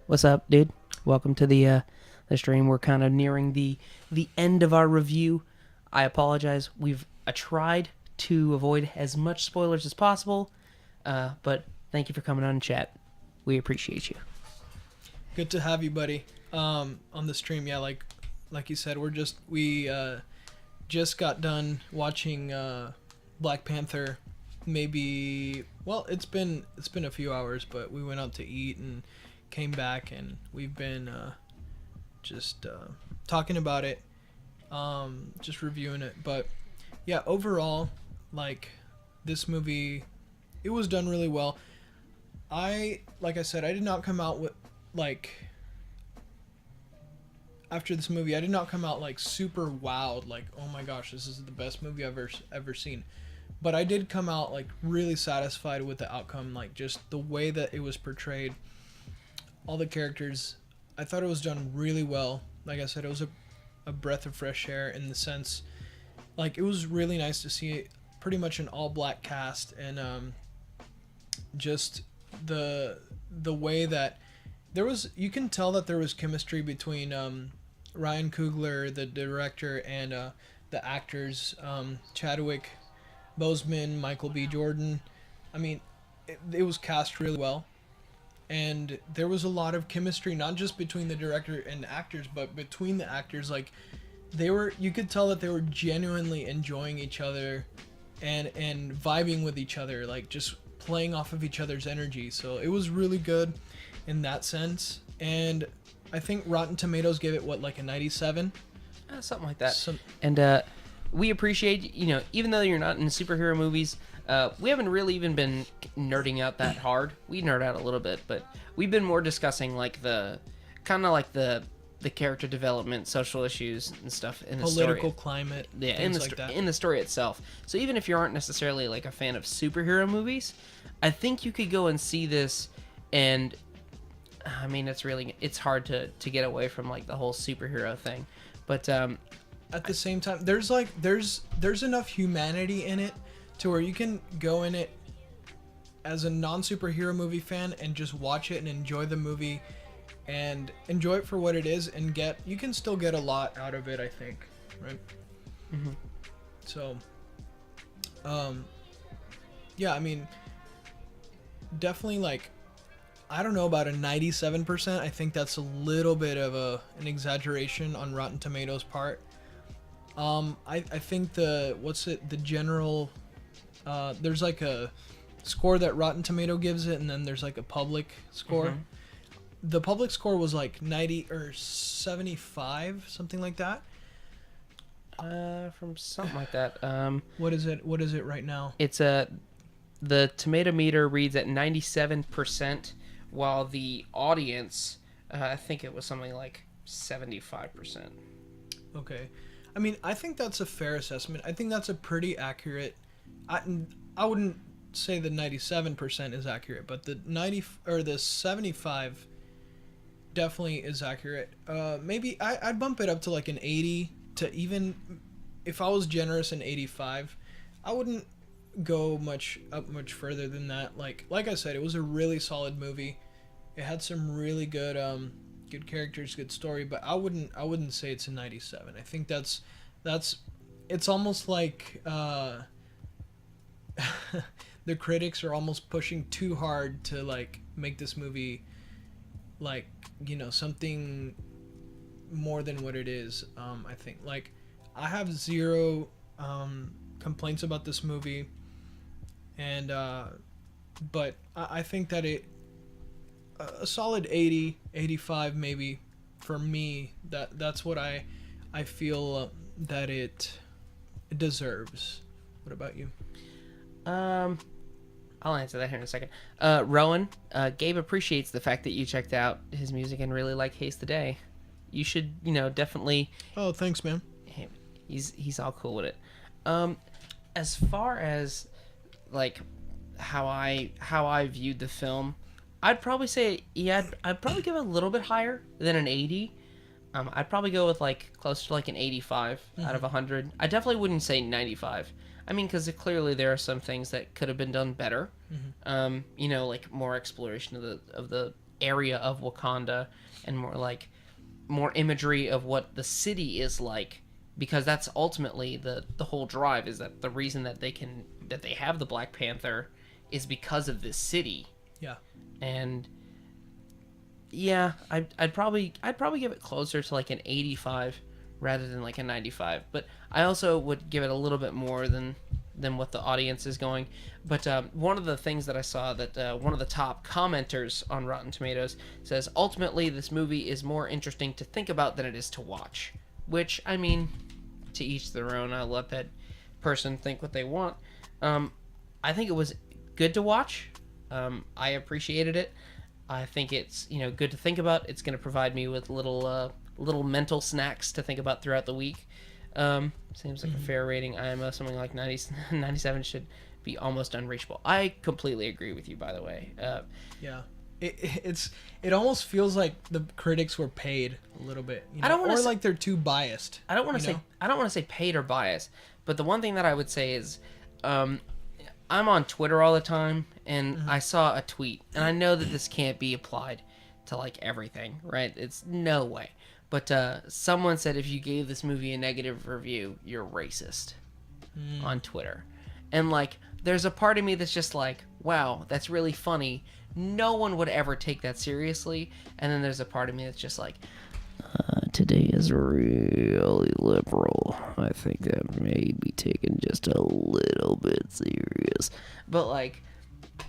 What's up, dude? Welcome to the stream. We're kind of nearing the end of our review. I apologize. We've tried to avoid as much spoilers as possible, but thank you for coming on and chat. We appreciate you. Good to have you, buddy. On the stream, yeah, like you said, we just got done watching Black Panther. Maybe, well, it's been a few hours, but we went out to eat and came back, and we've been just talking about it, just reviewing it. But yeah, overall, like, this movie, it was done really well. Like I said, I did not come out with like, after this movie, I did not come out like super wowed, like, oh my gosh, this is the best movie I've ever seen. But I did come out like really satisfied with the outcome, like just the way that it was portrayed, all the characters. I thought it was done really well. Like I said, it was a breath of fresh air in the sense, like, it was really nice to see pretty much an all black cast, and just the way that there was, you can tell that there was chemistry between Ryan Coogler, the director, and the actors, Chadwick Boseman, Michael B. Jordan. I mean, it was cast really well, and there was a lot of chemistry, not just between the director and the actors, but between the actors. Like, you could tell that they were genuinely enjoying each other and vibing with each other, like just playing off of each other's energy. So it was really good in that sense. And I think Rotten Tomatoes gave it, what, like a 97? Something like that. And we appreciate, even though you're not in superhero movies, we haven't really even been nerding out that hard. We nerd out a little bit, but we've been more discussing like the character development, social issues and stuff in the story. Political climate, yeah, that. In the story itself. So even if you aren't necessarily like a fan of superhero movies, I think you could go and see this, and I mean, it's hard to get away from like the whole superhero thing, but at the same time, there's enough humanity in it to where you can go in it as a non-superhero movie fan and just watch it and enjoy the movie and enjoy it for what it is, and you can still get a lot out of it, I think, right? Mm-hmm. So, yeah, I mean, definitely like, I don't know about a 97%. I think that's a little bit of an exaggeration on Rotten Tomatoes' part. I think the general, there's like a score that Rotten Tomato gives it, and then there's like a public score. Mhm. The public score was like 90 or 75, something like that. From something like that. What is it right now? It's the tomato meter reads at 97%, while the audience, I think it was something like 75%. Okay. I mean, I think that's a fair assessment. I think that's a pretty accurate. I wouldn't say the 97% is accurate, but the 90 or the 75 definitely is accurate. Maybe I'd bump it up to like an 80, to even if I was generous, an 85. I wouldn't go much further than that. Like I said, it was a really solid movie. It had some really good characters, good story, but I wouldn't say it's a 97. I think that's it's almost like the critics are almost pushing too hard to like make this movie like, something more than what it is. I think like I have zero complaints about this movie, and but I think that a solid 80, 85 maybe for me. That's what I feel that it deserves. What about you? I'll answer that here in a second. Rowan, Gabe appreciates the fact that you checked out his music and really like Haste the Day. You should, definitely. Oh, thanks, man. He's all cool with it. As far as like how I viewed the film, I'd probably say I'd probably give it a little bit higher than an 80. I'd probably go with like close to like an 85 out of 100. I definitely wouldn't say 95. I mean, because clearly there are some things that could have been done better. Like more exploration of the area of Wakanda, and more imagery of what the city is like, because that's ultimately the whole drive, is that the reason that they have the Black Panther is because of this city. Yeah. And yeah, I'd probably give it closer to like an 85 rather than like a 95, but I also would give it a little bit more than what the audience is going. But one of the things that I saw, that one of the top commenters on Rotten Tomatoes says, ultimately this movie is more interesting to think about than it is to watch, which, I mean, to each their own. I'll let that person think what they want. I think it was good to watch. I appreciated it. I think it's good to think about. It's going to provide me with little mental snacks to think about throughout the week. Seems like a fair rating. IMO something like 97 should be almost unreachable. I completely agree with you, by the way. Yeah. It almost feels like the critics were paid a little bit, I don't want to like they're too biased. I don't want to say paid or biased, but the one thing that I would say is, I'm on Twitter all the time, and I saw a tweet, and I know that this can't be applied to like everything, right? It's no way. But someone said if you gave this movie a negative review, you're racist on Twitter. And like, there's a part of me that's just like, wow, that's really funny. No one would ever take that seriously. And then there's a part of me that's just like, today is really liberal. I think that may be taken just a little bit serious. But like,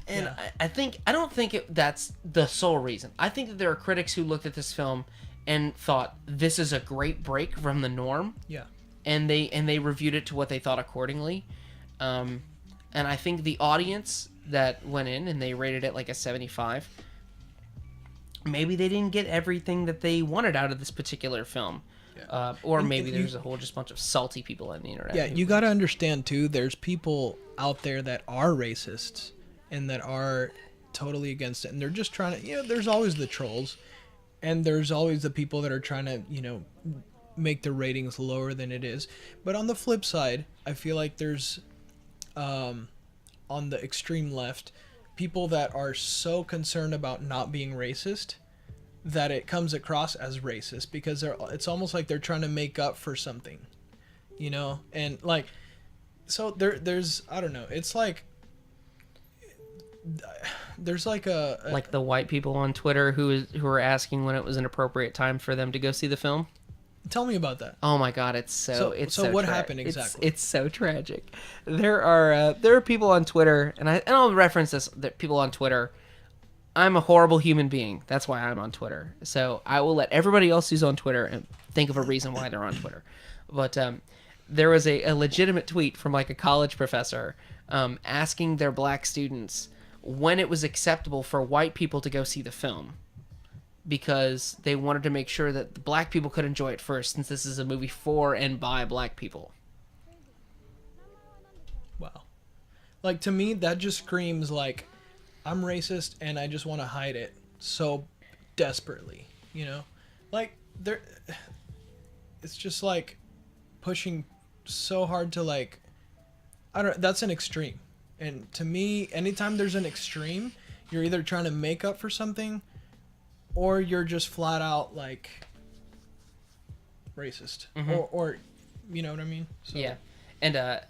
and yeah. I don't think that's the sole reason. I think that there are critics who looked at this film and thought this is a great break from the norm. Yeah. And they reviewed it to what they thought accordingly. And I think the audience that went in and they rated it like a 75, maybe they didn't get everything that they wanted out of this particular film. Yeah. Or maybe there's a whole just bunch of salty people on the internet. Yeah, you got to understand too, there's people out there that are racists and that are totally against it, and they're just trying to, there's always the trolls, and there's always the people that are trying to, make the ratings lower than it is. But on the flip side, I feel like there's on the extreme left, people that are so concerned about not being racist that it comes across as racist, because it's almost like they're trying to make up for something, and like, So there's I don't know. It's like there's like a Like the white people on Twitter who are asking when it was an appropriate time for them to go see the film. tell me about that. Oh my god, it's So so what happened exactly? It's so tragic. There are people on Twitter, and I'll reference this. That people on Twitter. I'm a horrible human being. That's why I'm on Twitter. So I will let everybody else who's on Twitter and think of a reason why they're on Twitter. But there was a legitimate tweet from like a college professor asking their black students when it was acceptable for white people to go see the film, because they wanted to make sure that the black people could enjoy it first, since this is a movie for and by black people. Wow. Like, to me, that just screams like I'm racist and I just want to hide it so desperately, you know? Like, it's just like pushing so hard to like, that's an extreme. And to me, anytime there's an extreme, you're either trying to make up for something or you're just flat out like racist. Or you know what I mean? So, Yeah. And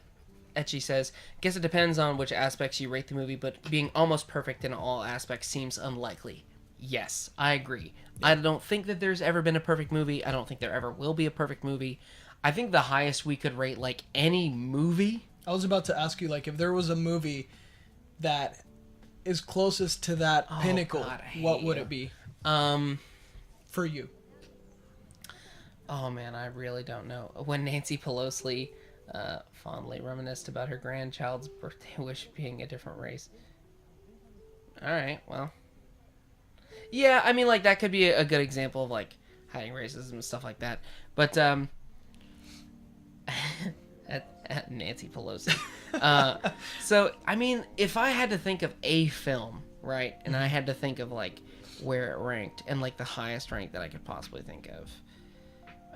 Etchy says, guess it depends on which aspects you rate the movie, but being almost perfect in all aspects seems unlikely. Yes, I agree. Yeah. I don't think that there's ever been a perfect movie. I don't think there ever will be a perfect movie. I think the highest we could rate like any movie. I was about to ask you, like, if there was a movie that is closest to that pinnacle, God, what would it be? For you. Oh man, I really don't know. When Nancy Pelosi fondly reminisced about her grandchild's birthday wish being a different race. All right, well, yeah, I mean, like that could be a good example of like hiding racism and stuff like that. But at Nancy Pelosi. So I mean, if I had to think of a film, right, and I had to think of like where it ranked and like the highest rank that I could possibly think of.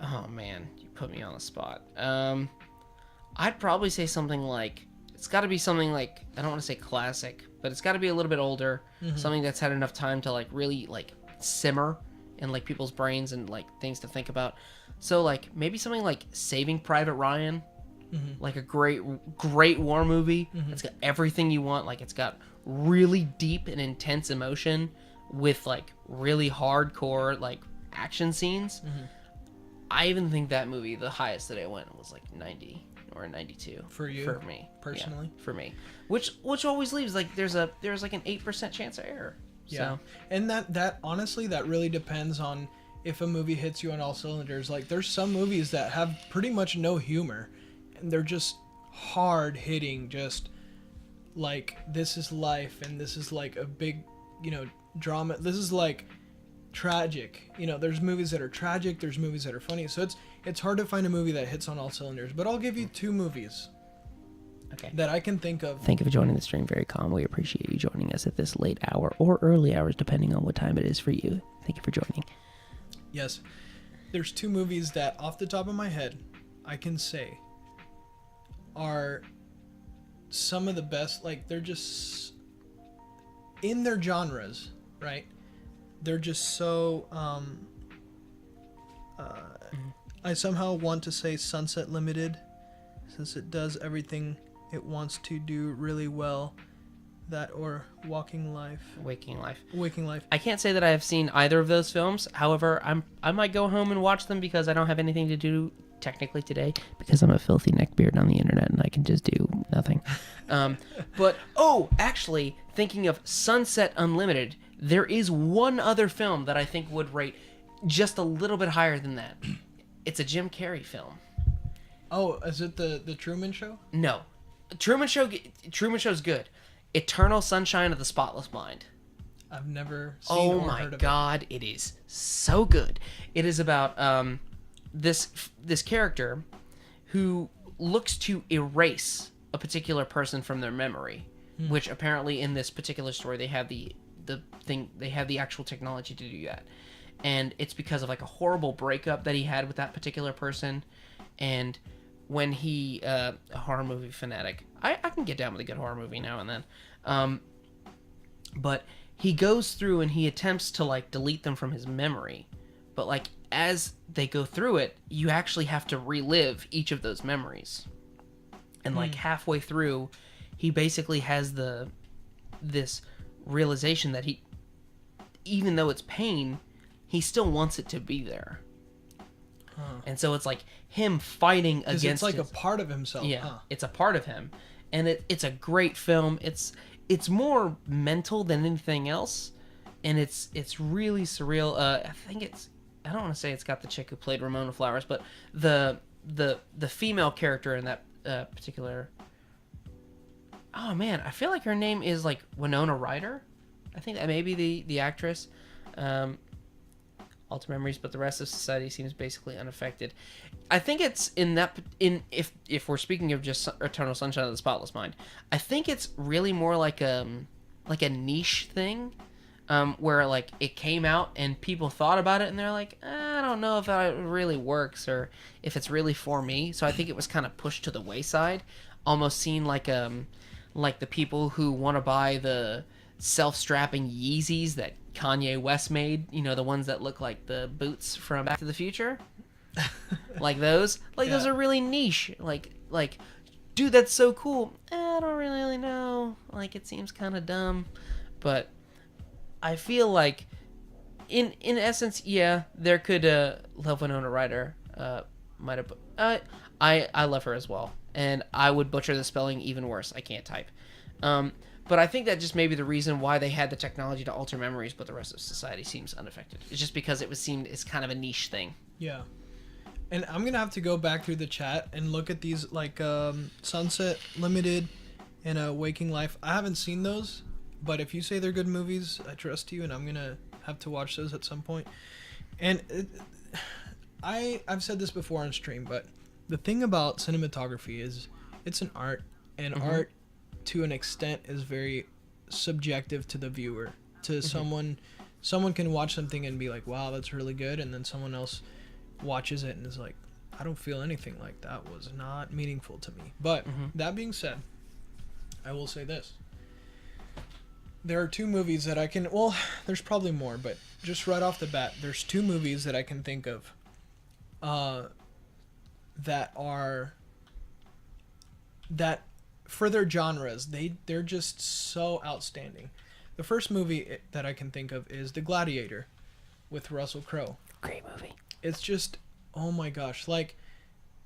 Oh man, you put me on the spot. I'd probably say something like, it's got to be something like, I don't want to say classic, but it's got to be a little bit older, something that's had enough time to like really like simmer in like people's brains and like things to think about. So like maybe something like Saving Private Ryan, like a great war movie. It's got everything you want. Like it's got really deep and intense emotion with like really hardcore like action scenes. I even think that movie, the highest that it went was like 90 or 92 for you, for me personally. Yeah, for me, which always leaves like there's like an 8% chance of error. Yeah, so. And that honestly, that really depends on if a movie hits you on all cylinders. Like there's some movies that have pretty much no humor, and they're just hard hitting, just like this is life, and this is like a big, drama. This is like tragic. There's movies that are tragic, there's movies that are funny. So it's hard to find a movie that hits on all cylinders. But I'll give you two movies that I can think of. Thank you for joining the stream, very calm. We appreciate you joining us at this late hour or early hours, depending on what time it is for you. Thank you for joining. Yes. There's two movies that off the top of my head I can say are some of the best. Like they're just in their genres, right? They're just so I somehow want to say Sunset Limited, since it does everything it wants to do really well. That or Waking Life. I can't say that I have seen either of those films. However, I might go home and watch them because I don't have anything to do technically today, because I'm a filthy neckbeard on the internet and I can just do nothing. But actually, thinking of Sunset Unlimited, there is one other film that I think would rate just a little bit higher than that. It's a Jim Carrey film. Oh, is it the Truman Show? No. Truman Show's good. Eternal Sunshine of the Spotless Mind. I've never seen or heard of it. Oh my god, it is so good. It is about this character who looks to erase a particular person from their memory, which apparently in this particular story they have the actual technology to do that. And it's because of like a horrible breakup that he had with that particular person. And when he a horror movie fanatic, I can get down with a good horror movie now and then, but he goes through and he attempts to like delete them from his memory, but like as they go through it, you actually have to relive each of those memories. And like halfway through, he basically has this realization that even though it's pain, he still wants it to be there. And so it's like him fighting against it's like a part of himself. Yeah, it's a part of him, and it's a great film. It's more mental than anything else, and it's really surreal. I don't want to say it's got the chick who played Ramona Flowers, but the female character in that particular. Oh man, I feel like her name is like Winona Ryder. I think that may be the actress. Alter memories, but the rest of society seems basically unaffected. I think it's if we're speaking of just Eternal Sunshine of the Spotless Mind, I think it's really more like a niche thing, where like it came out and people thought about it and they're like, I don't know if that really works or if it's really for me. So I think it was kind of pushed to the wayside, almost seen like the people who want to buy the self-strapping Yeezys that Kanye West made, the ones that look like the boots from Back to the Future. Like those. Those are really niche. Like dude, that's so cool. I don't really know. Like, it seems kind of dumb. But I feel like in essence, yeah, there could Love Winona Ryder might have I love her as well. And I would butcher the spelling even worse. I can't type. But I think that just may be the reason why they had the technology to alter memories, but the rest of society seems unaffected. It's just because it's kind of a niche thing. Yeah. And I'm going to have to go back through the chat and look at these, like, Sunset Limited and Waking Life. I haven't seen those, but if you say they're good movies, I trust you, and I'm going to have to watch those at some point. And I've said this before on stream, but the thing about cinematography is it's an art, and art to an extent is very subjective to the viewer. To someone can watch something and be like, wow, that's really good, and then someone else watches it and is like, I don't feel anything, like that was not meaningful to me. But that being said, I will say this. There are two movies that I can, well, there's probably more, but just right off the bat, there's two movies that I can think of that for their genres, they're just so outstanding. The first movie that I can think of is The Gladiator with Russell Crowe. Great movie. It's just, oh my gosh, like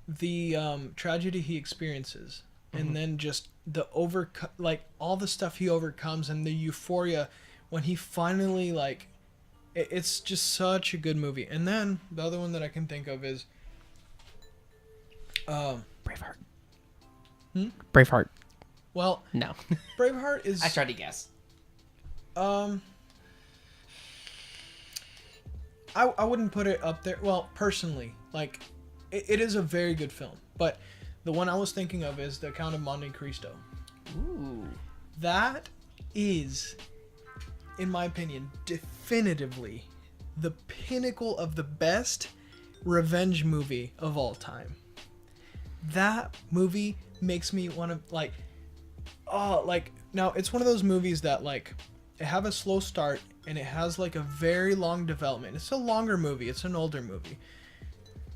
the tragedy he experiences, and then just the all the stuff he overcomes and the euphoria when he finally, like, it's just such a good movie. And then the other one that I can think of is Braveheart. Braveheart. Well, no. Braveheart is... I tried to guess. I wouldn't put it up there. Well, personally, like, it is a very good film. But the one I was thinking of is The Count of Monte Cristo. Ooh. That is, in my opinion, definitively the pinnacle of the best revenge movie of all time. That movie makes me want to, like, now it's one of those movies that, like, it have a slow start and it has, like, a very long development. It's a longer movie. It's an older movie.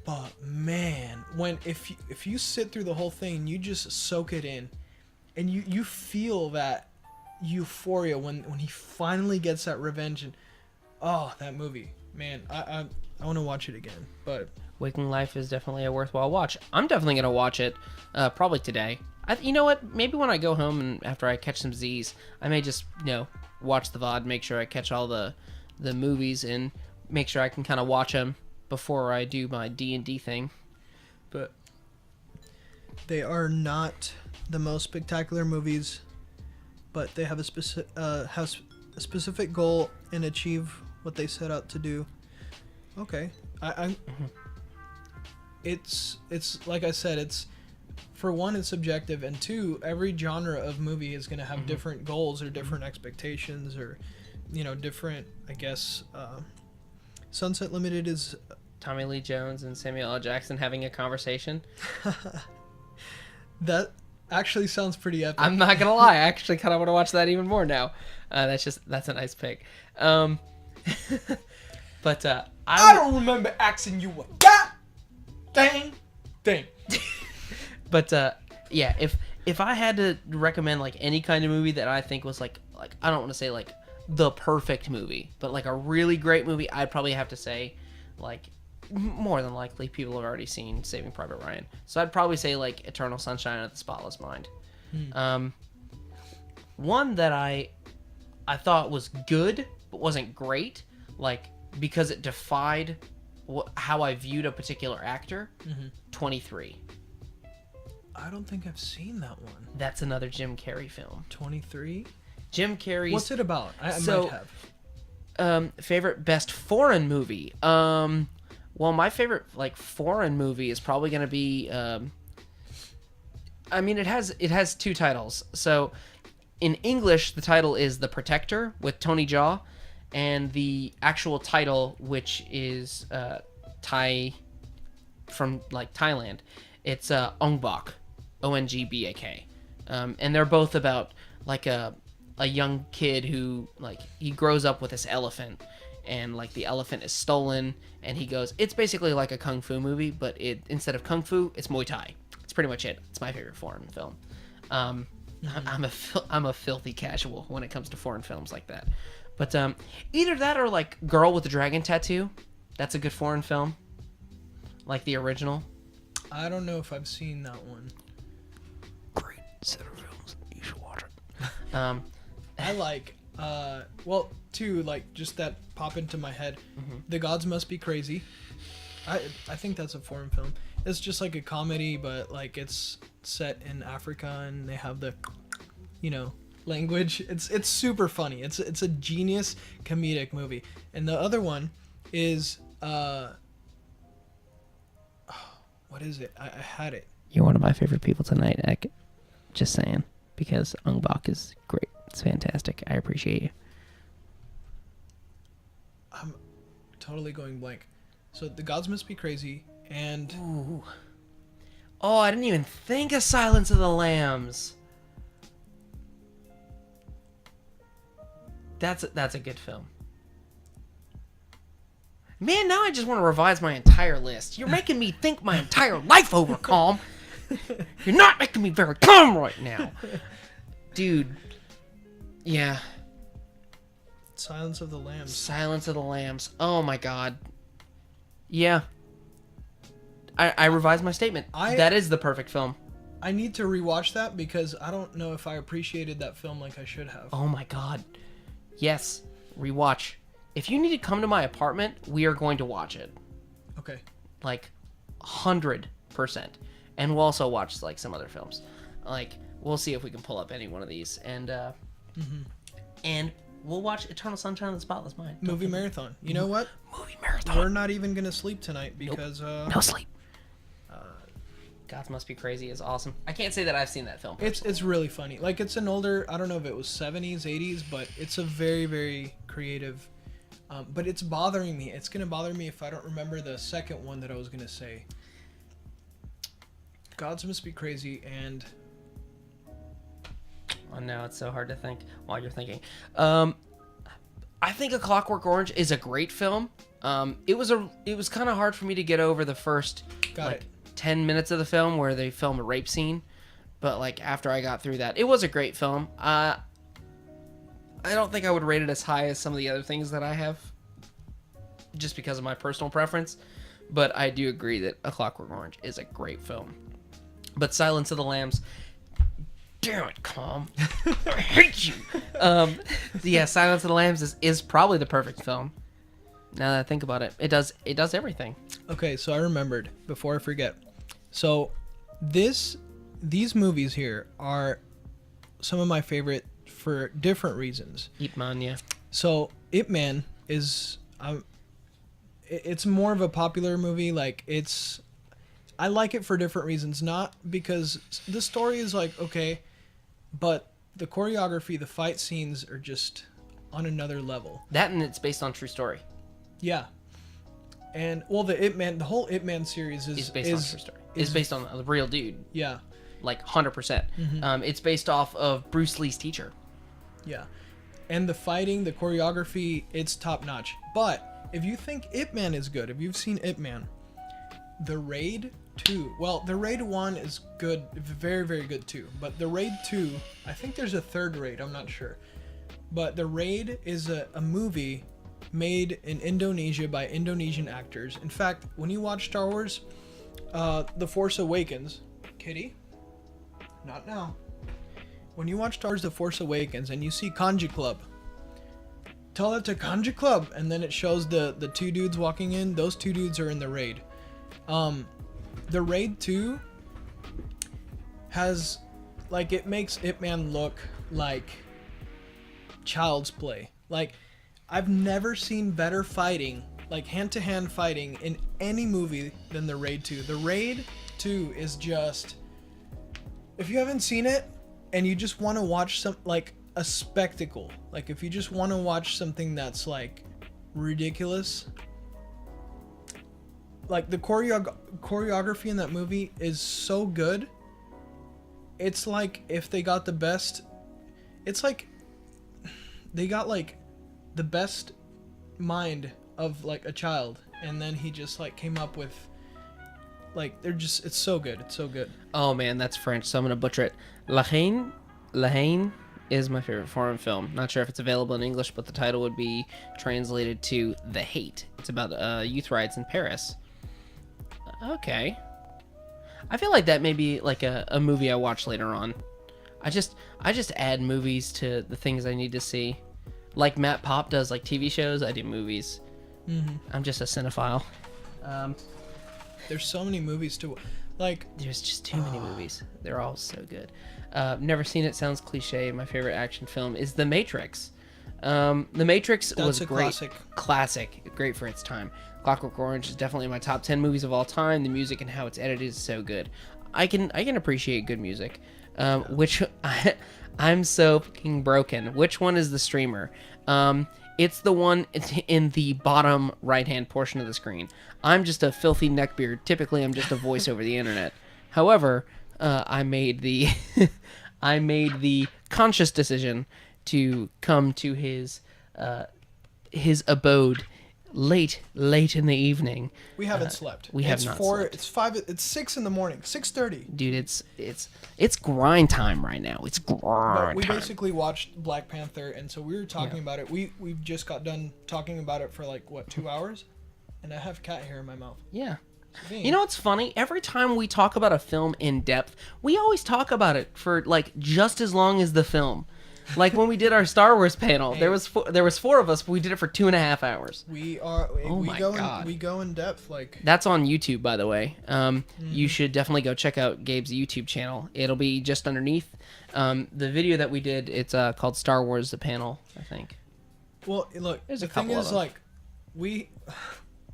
But man, if you sit through the whole thing, you just soak it in, and you feel that euphoria when he finally gets that revenge, and that movie, man, I want to watch it again. But Waking Life is definitely a worthwhile watch. I'm definitely gonna watch it, probably today. You know what? Maybe when I go home and after I catch some Z's, I may just watch the VOD, make sure I catch all the movies, and make sure I can kind of watch them before I do my D&D thing. But they are not the most spectacular movies, but they have a specific goal and achieve what they set out to do. Okay, it's like I said, it's, for one, it's subjective, and two, every genre of movie is going to have different goals or different expectations, or different, I guess. Sunset Limited is Tommy Lee Jones and Samuel L. Jackson having a conversation. That actually sounds pretty epic. I'm not gonna lie, I actually kind of want to watch that even more now. That's a nice pick. But I don't remember asking you a god dang thing. But yeah, if I had to recommend like any kind of movie that I think was like I don't want to say like the perfect movie, but like a really great movie, I'd probably have to say like more than likely people have already seen Saving Private Ryan. So I'd probably say like Eternal Sunshine of the Spotless Mind. One that I thought was good but wasn't great, like because it defied how I viewed a particular actor. 23. I don't think I've seen that one. That's another Jim Carrey film. 23? Jim Carrey's. What's it about? I So- might have. Favorite best foreign movie. Well, my favorite like foreign movie is probably gonna be. I mean, it has two titles. So, in English, the title is The Protector with Tony Jaa, and the actual title, which is Thai from like Thailand, it's Ong Bak, Ongbak, and they're both about like a young kid who like he grows up with this elephant, and like the elephant is stolen, and he goes. It's basically like a kung fu movie, but instead of kung fu, it's Muay Thai. It's pretty much it. It's my favorite foreign film. I'm a filthy casual when it comes to foreign films like that. But either that or like Girl with the Dragon Tattoo. That's a good foreign film. Like the original. I don't know if I've seen that one. Great set of films. You should watch it. I like, well, two, like, just that pop into my head. The Gods Must Be Crazy. I think that's a foreign film. It's just like a comedy, but, like, it's set in Africa, and they have the, language. It's super funny. It's a genius comedic movie. And the other one is, what is it? I had it. You're one of my favorite people tonight, Ek. Just saying. Because Ong Bak is great. It's fantastic. I appreciate you. I'm totally going blank. So The Gods Must Be Crazy, and Ooh. Oh, I didn't even think of Silence of the Lambs. That's a good film. Man, now I just want to revise my entire list. You're making me think my entire life over, Calm. You're not making me very calm right now. Dude. Yeah. Silence of the Lambs. Silence of the Lambs. Oh my god. Yeah. I revised my statement. That is the perfect film. I need to rewatch that because I don't know if I appreciated that film like I should have. Oh my god. Yes. Rewatch. If you need to come to my apartment, we are going to watch it. Okay. Like 100%. And we'll also watch like some other films. Like we'll see if we can pull up any one of these and and we'll watch Eternal Sunshine of the Spotless Mind. Movie marathon. You know what? Movie marathon. We're not even gonna sleep tonight because No sleep. Gods Must Be Crazy is awesome. I can't say that I've seen that film. it's really funny. Like it's an older, I don't know if it was 70s, 80s, but it's a very, very creative. But it's bothering me. It's gonna bother me if I don't remember the second one that I was gonna say. Gods Must Be Crazy and Oh no, it's so hard to think while you're thinking. I think A Clockwork Orange is a great film. It was kind of hard for me to get over the first Got it. 10 minutes of the film where they film a rape scene, but like after I got through that, it was a great film. I don't think I would rate it as high as some of the other things that I have, just because of my personal preference. But I do agree that A Clockwork Orange is a great film. But Silence of the Lambs, damn it, Calm, I hate you. Yeah, Silence of the Lambs is probably the perfect film. Now that I think about it, it does everything. Okay, so I remembered before I forget. So these movies here are some of my favorite for different reasons. Ip Man, yeah. So Ip Man is it's more of a popular movie. Like I like it for different reasons, not because the story is like okay, but the choreography, the fight scenes are just on another level. That and it's based on true story. Yeah. And well, the whole Ip Man series Is based on true story. It's based on a real dude. Yeah. Like 100%. It's based off of Bruce Lee's teacher. Yeah. And the fighting, the choreography, it's top notch. But if you think Ip Man is good, if you've seen Ip Man, The Raid 2. Well, the Raid 1 is good, very, very good too. But the Raid 2, I think there's a third Raid, I'm not sure. But the Raid is a movie made in Indonesia by Indonesian actors. In fact, when you watch Star Wars, The Force Awakens, Kitty, not now. When you watch Star Wars The Force Awakens and you see Kanji Club, tell it to Kanji Club, and then it shows the two dudes walking in. Those two dudes are in the Raid. The Raid 2 has, like, it makes Ip Man look like child's play. Like, I've never seen better fighting, like hand-to-hand fighting in any movie than the Raid 2. The Raid 2 is just, if you haven't seen it and you just want to watch some, like, a spectacle, like if you just want to watch something that's like ridiculous, like the choreography in that movie is so good. It's like if they got the best, it's like they got like the best mind of like a child, and then he just like came up with, like, they're just, it's so good. It's so good. Oh man, that's French, so I'm gonna butcher it. La Haine is my favorite foreign film. Not sure if it's available in English, but the title would be translated to The Hate. It's about youth riots in Paris. Okay. I feel like that may be like a movie I watch later on. I just add movies to the things I need to see. Like Matt Pop does like TV shows, I do movies. Mm-hmm. I'm just a cinephile. There's so many movies to, like, There's just too many movies. They're all so good. Never seen it. Sounds cliche. My favorite action film is The Matrix. The Matrix was a great. Classic. Great for its time. Clockwork Orange is definitely in my top 10 movies of all time. The music and how it's edited is so good. I can appreciate good music. Which I'm so fucking broken. Which one is the streamer? It's the one in the bottom right-hand portion of the screen. I'm just a filthy neckbeard. Typically, I'm just a voice over the internet. However, I made the conscious decision to come to his abode late in the evening. We haven't slept. We have not slept. It's 5. It's 6 in the morning. 6:30. Dude, it's grind time right now. It's But grind we time. basically watched Black Panther, and so we were talking about it. We've just got done talking about it for like what, 2 hours, and I have cat hair in my mouth. Yeah. Dang. You know what's funny? Every time we talk about a film in depth, we always talk about it for like just as long as the film. Like when we did our Star Wars panel, there was 4 of us, but we did it for 2.5 hours. We God. go in depth, like. That's on YouTube, by the way. You should definitely go check out Gabe's YouTube channel. It'll be just underneath the video that we did. It's called Star Wars: The Panel, I think. Well, look, There's the a couple thing of is, them. like,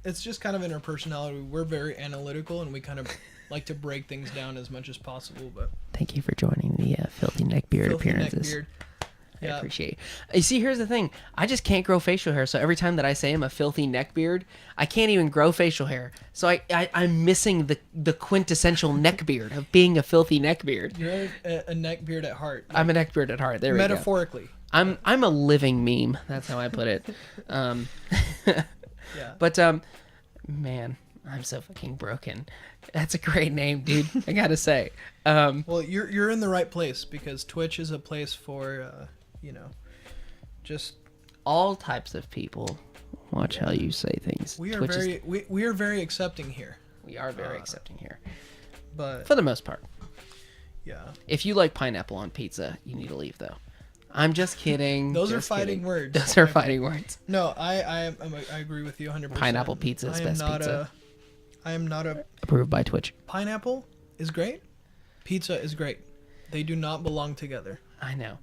it's just kind of in our personality. We're very analytical, and we kind of like to break things down as much as possible. But Thank you for joining the Filthy Neckbeard filthy appearances. neckbeard. I Yeah. appreciate it. You see, here's the thing. I just can't grow facial hair, so every time that I say I'm a filthy neckbeard, I can't even grow facial hair. So I'm missing the quintessential neckbeard of being a filthy neckbeard. You're a neckbeard at heart. I'm a neckbeard at heart. There we go. Metaphorically. I'm a living meme. That's how I put it. Yeah. But man, I'm so fucking broken. That's a great name, dude. I gotta say. Well, you're in the right place, because Twitch is a place for just All types of people. Watch how you say things. we are Twitch is- very we are very accepting here. we are very accepting here, But for the most part. yeah, If you like pineapple on pizza, you need to leave though. I'm just kidding. those are just fighting kidding. words. Those are fighting words. No, I agree with you 100%. Pineapple pizza is best pizza. I am not a Approved by Twitch. pineapple is great. Pizza is great. They do not belong together. I know.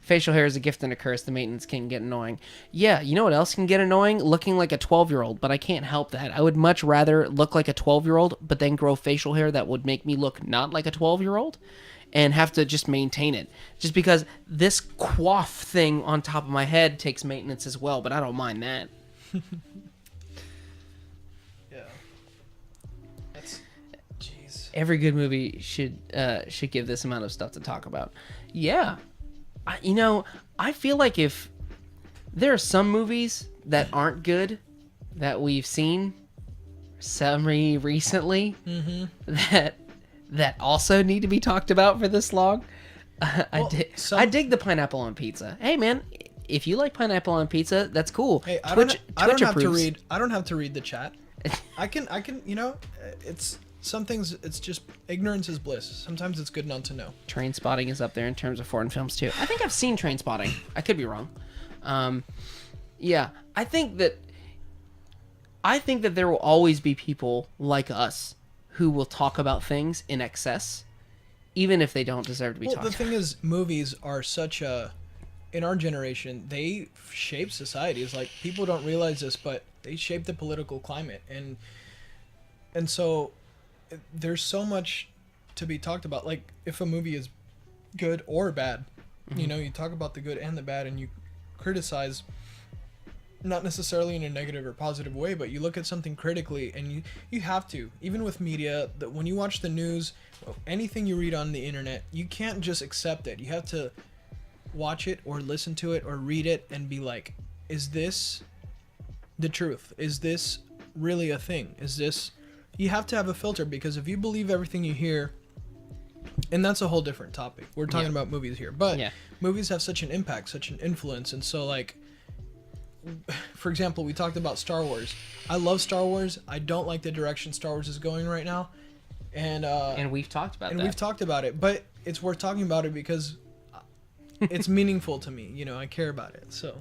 Facial hair is a gift and a curse. The maintenance can get annoying. Yeah, you know what else can get annoying? Looking like a 12-year-old, but I can't help that. I would much rather look like a 12-year-old, but then grow facial hair that would make me look not like a 12-year-old and have to just maintain it. Just because this coif thing on top of my head takes maintenance as well, but I don't mind that. Yeah. That's jeez. Every good movie should give this amount of stuff to talk about. Yeah. I feel like if there are some movies that aren't good that we've seen, semi recently that also need to be talked about for this long. Well, I dig the pineapple on pizza. Hey man, if you like pineapple on pizza, that's cool. Hey, I Twitch don't have approves. to read. I don't have to read the chat. I can. You know, it's some things. It's just ignorance is bliss. Sometimes it's good not to know. Train Spotting is up there in terms of foreign films too. I think I've seen Train Spotting. I could be wrong. Yeah, I think that there will always be people like us who will talk about things in excess, even if they don't deserve to be Well, talked the thing is, movies are such a. In our generation, they shape societies. Like, people don't realize this, but they shape the political climate, and so there's so much to be talked about. Like, if a movie is good or bad, you know, you talk about the good and the bad, and you criticize, not necessarily in a negative or positive way, but you look at something critically, and you have to. Even with media, that when you watch the news, anything you read on the internet, you can't just accept it. You have to watch it or listen to it or read it and be like, is this the truth? Is this really a thing? Is this... You have to have a filter, because if you believe everything you hear, and that's a whole different topic. We're talking about movies here, but movies have such an impact, such an influence, and so, like, for example, we talked about Star Wars. I love Star Wars. I don't like the direction Star Wars is going right now, and we've talked about we've talked about it, but it's worth talking about it because it's meaningful to me. You know, I care about it. So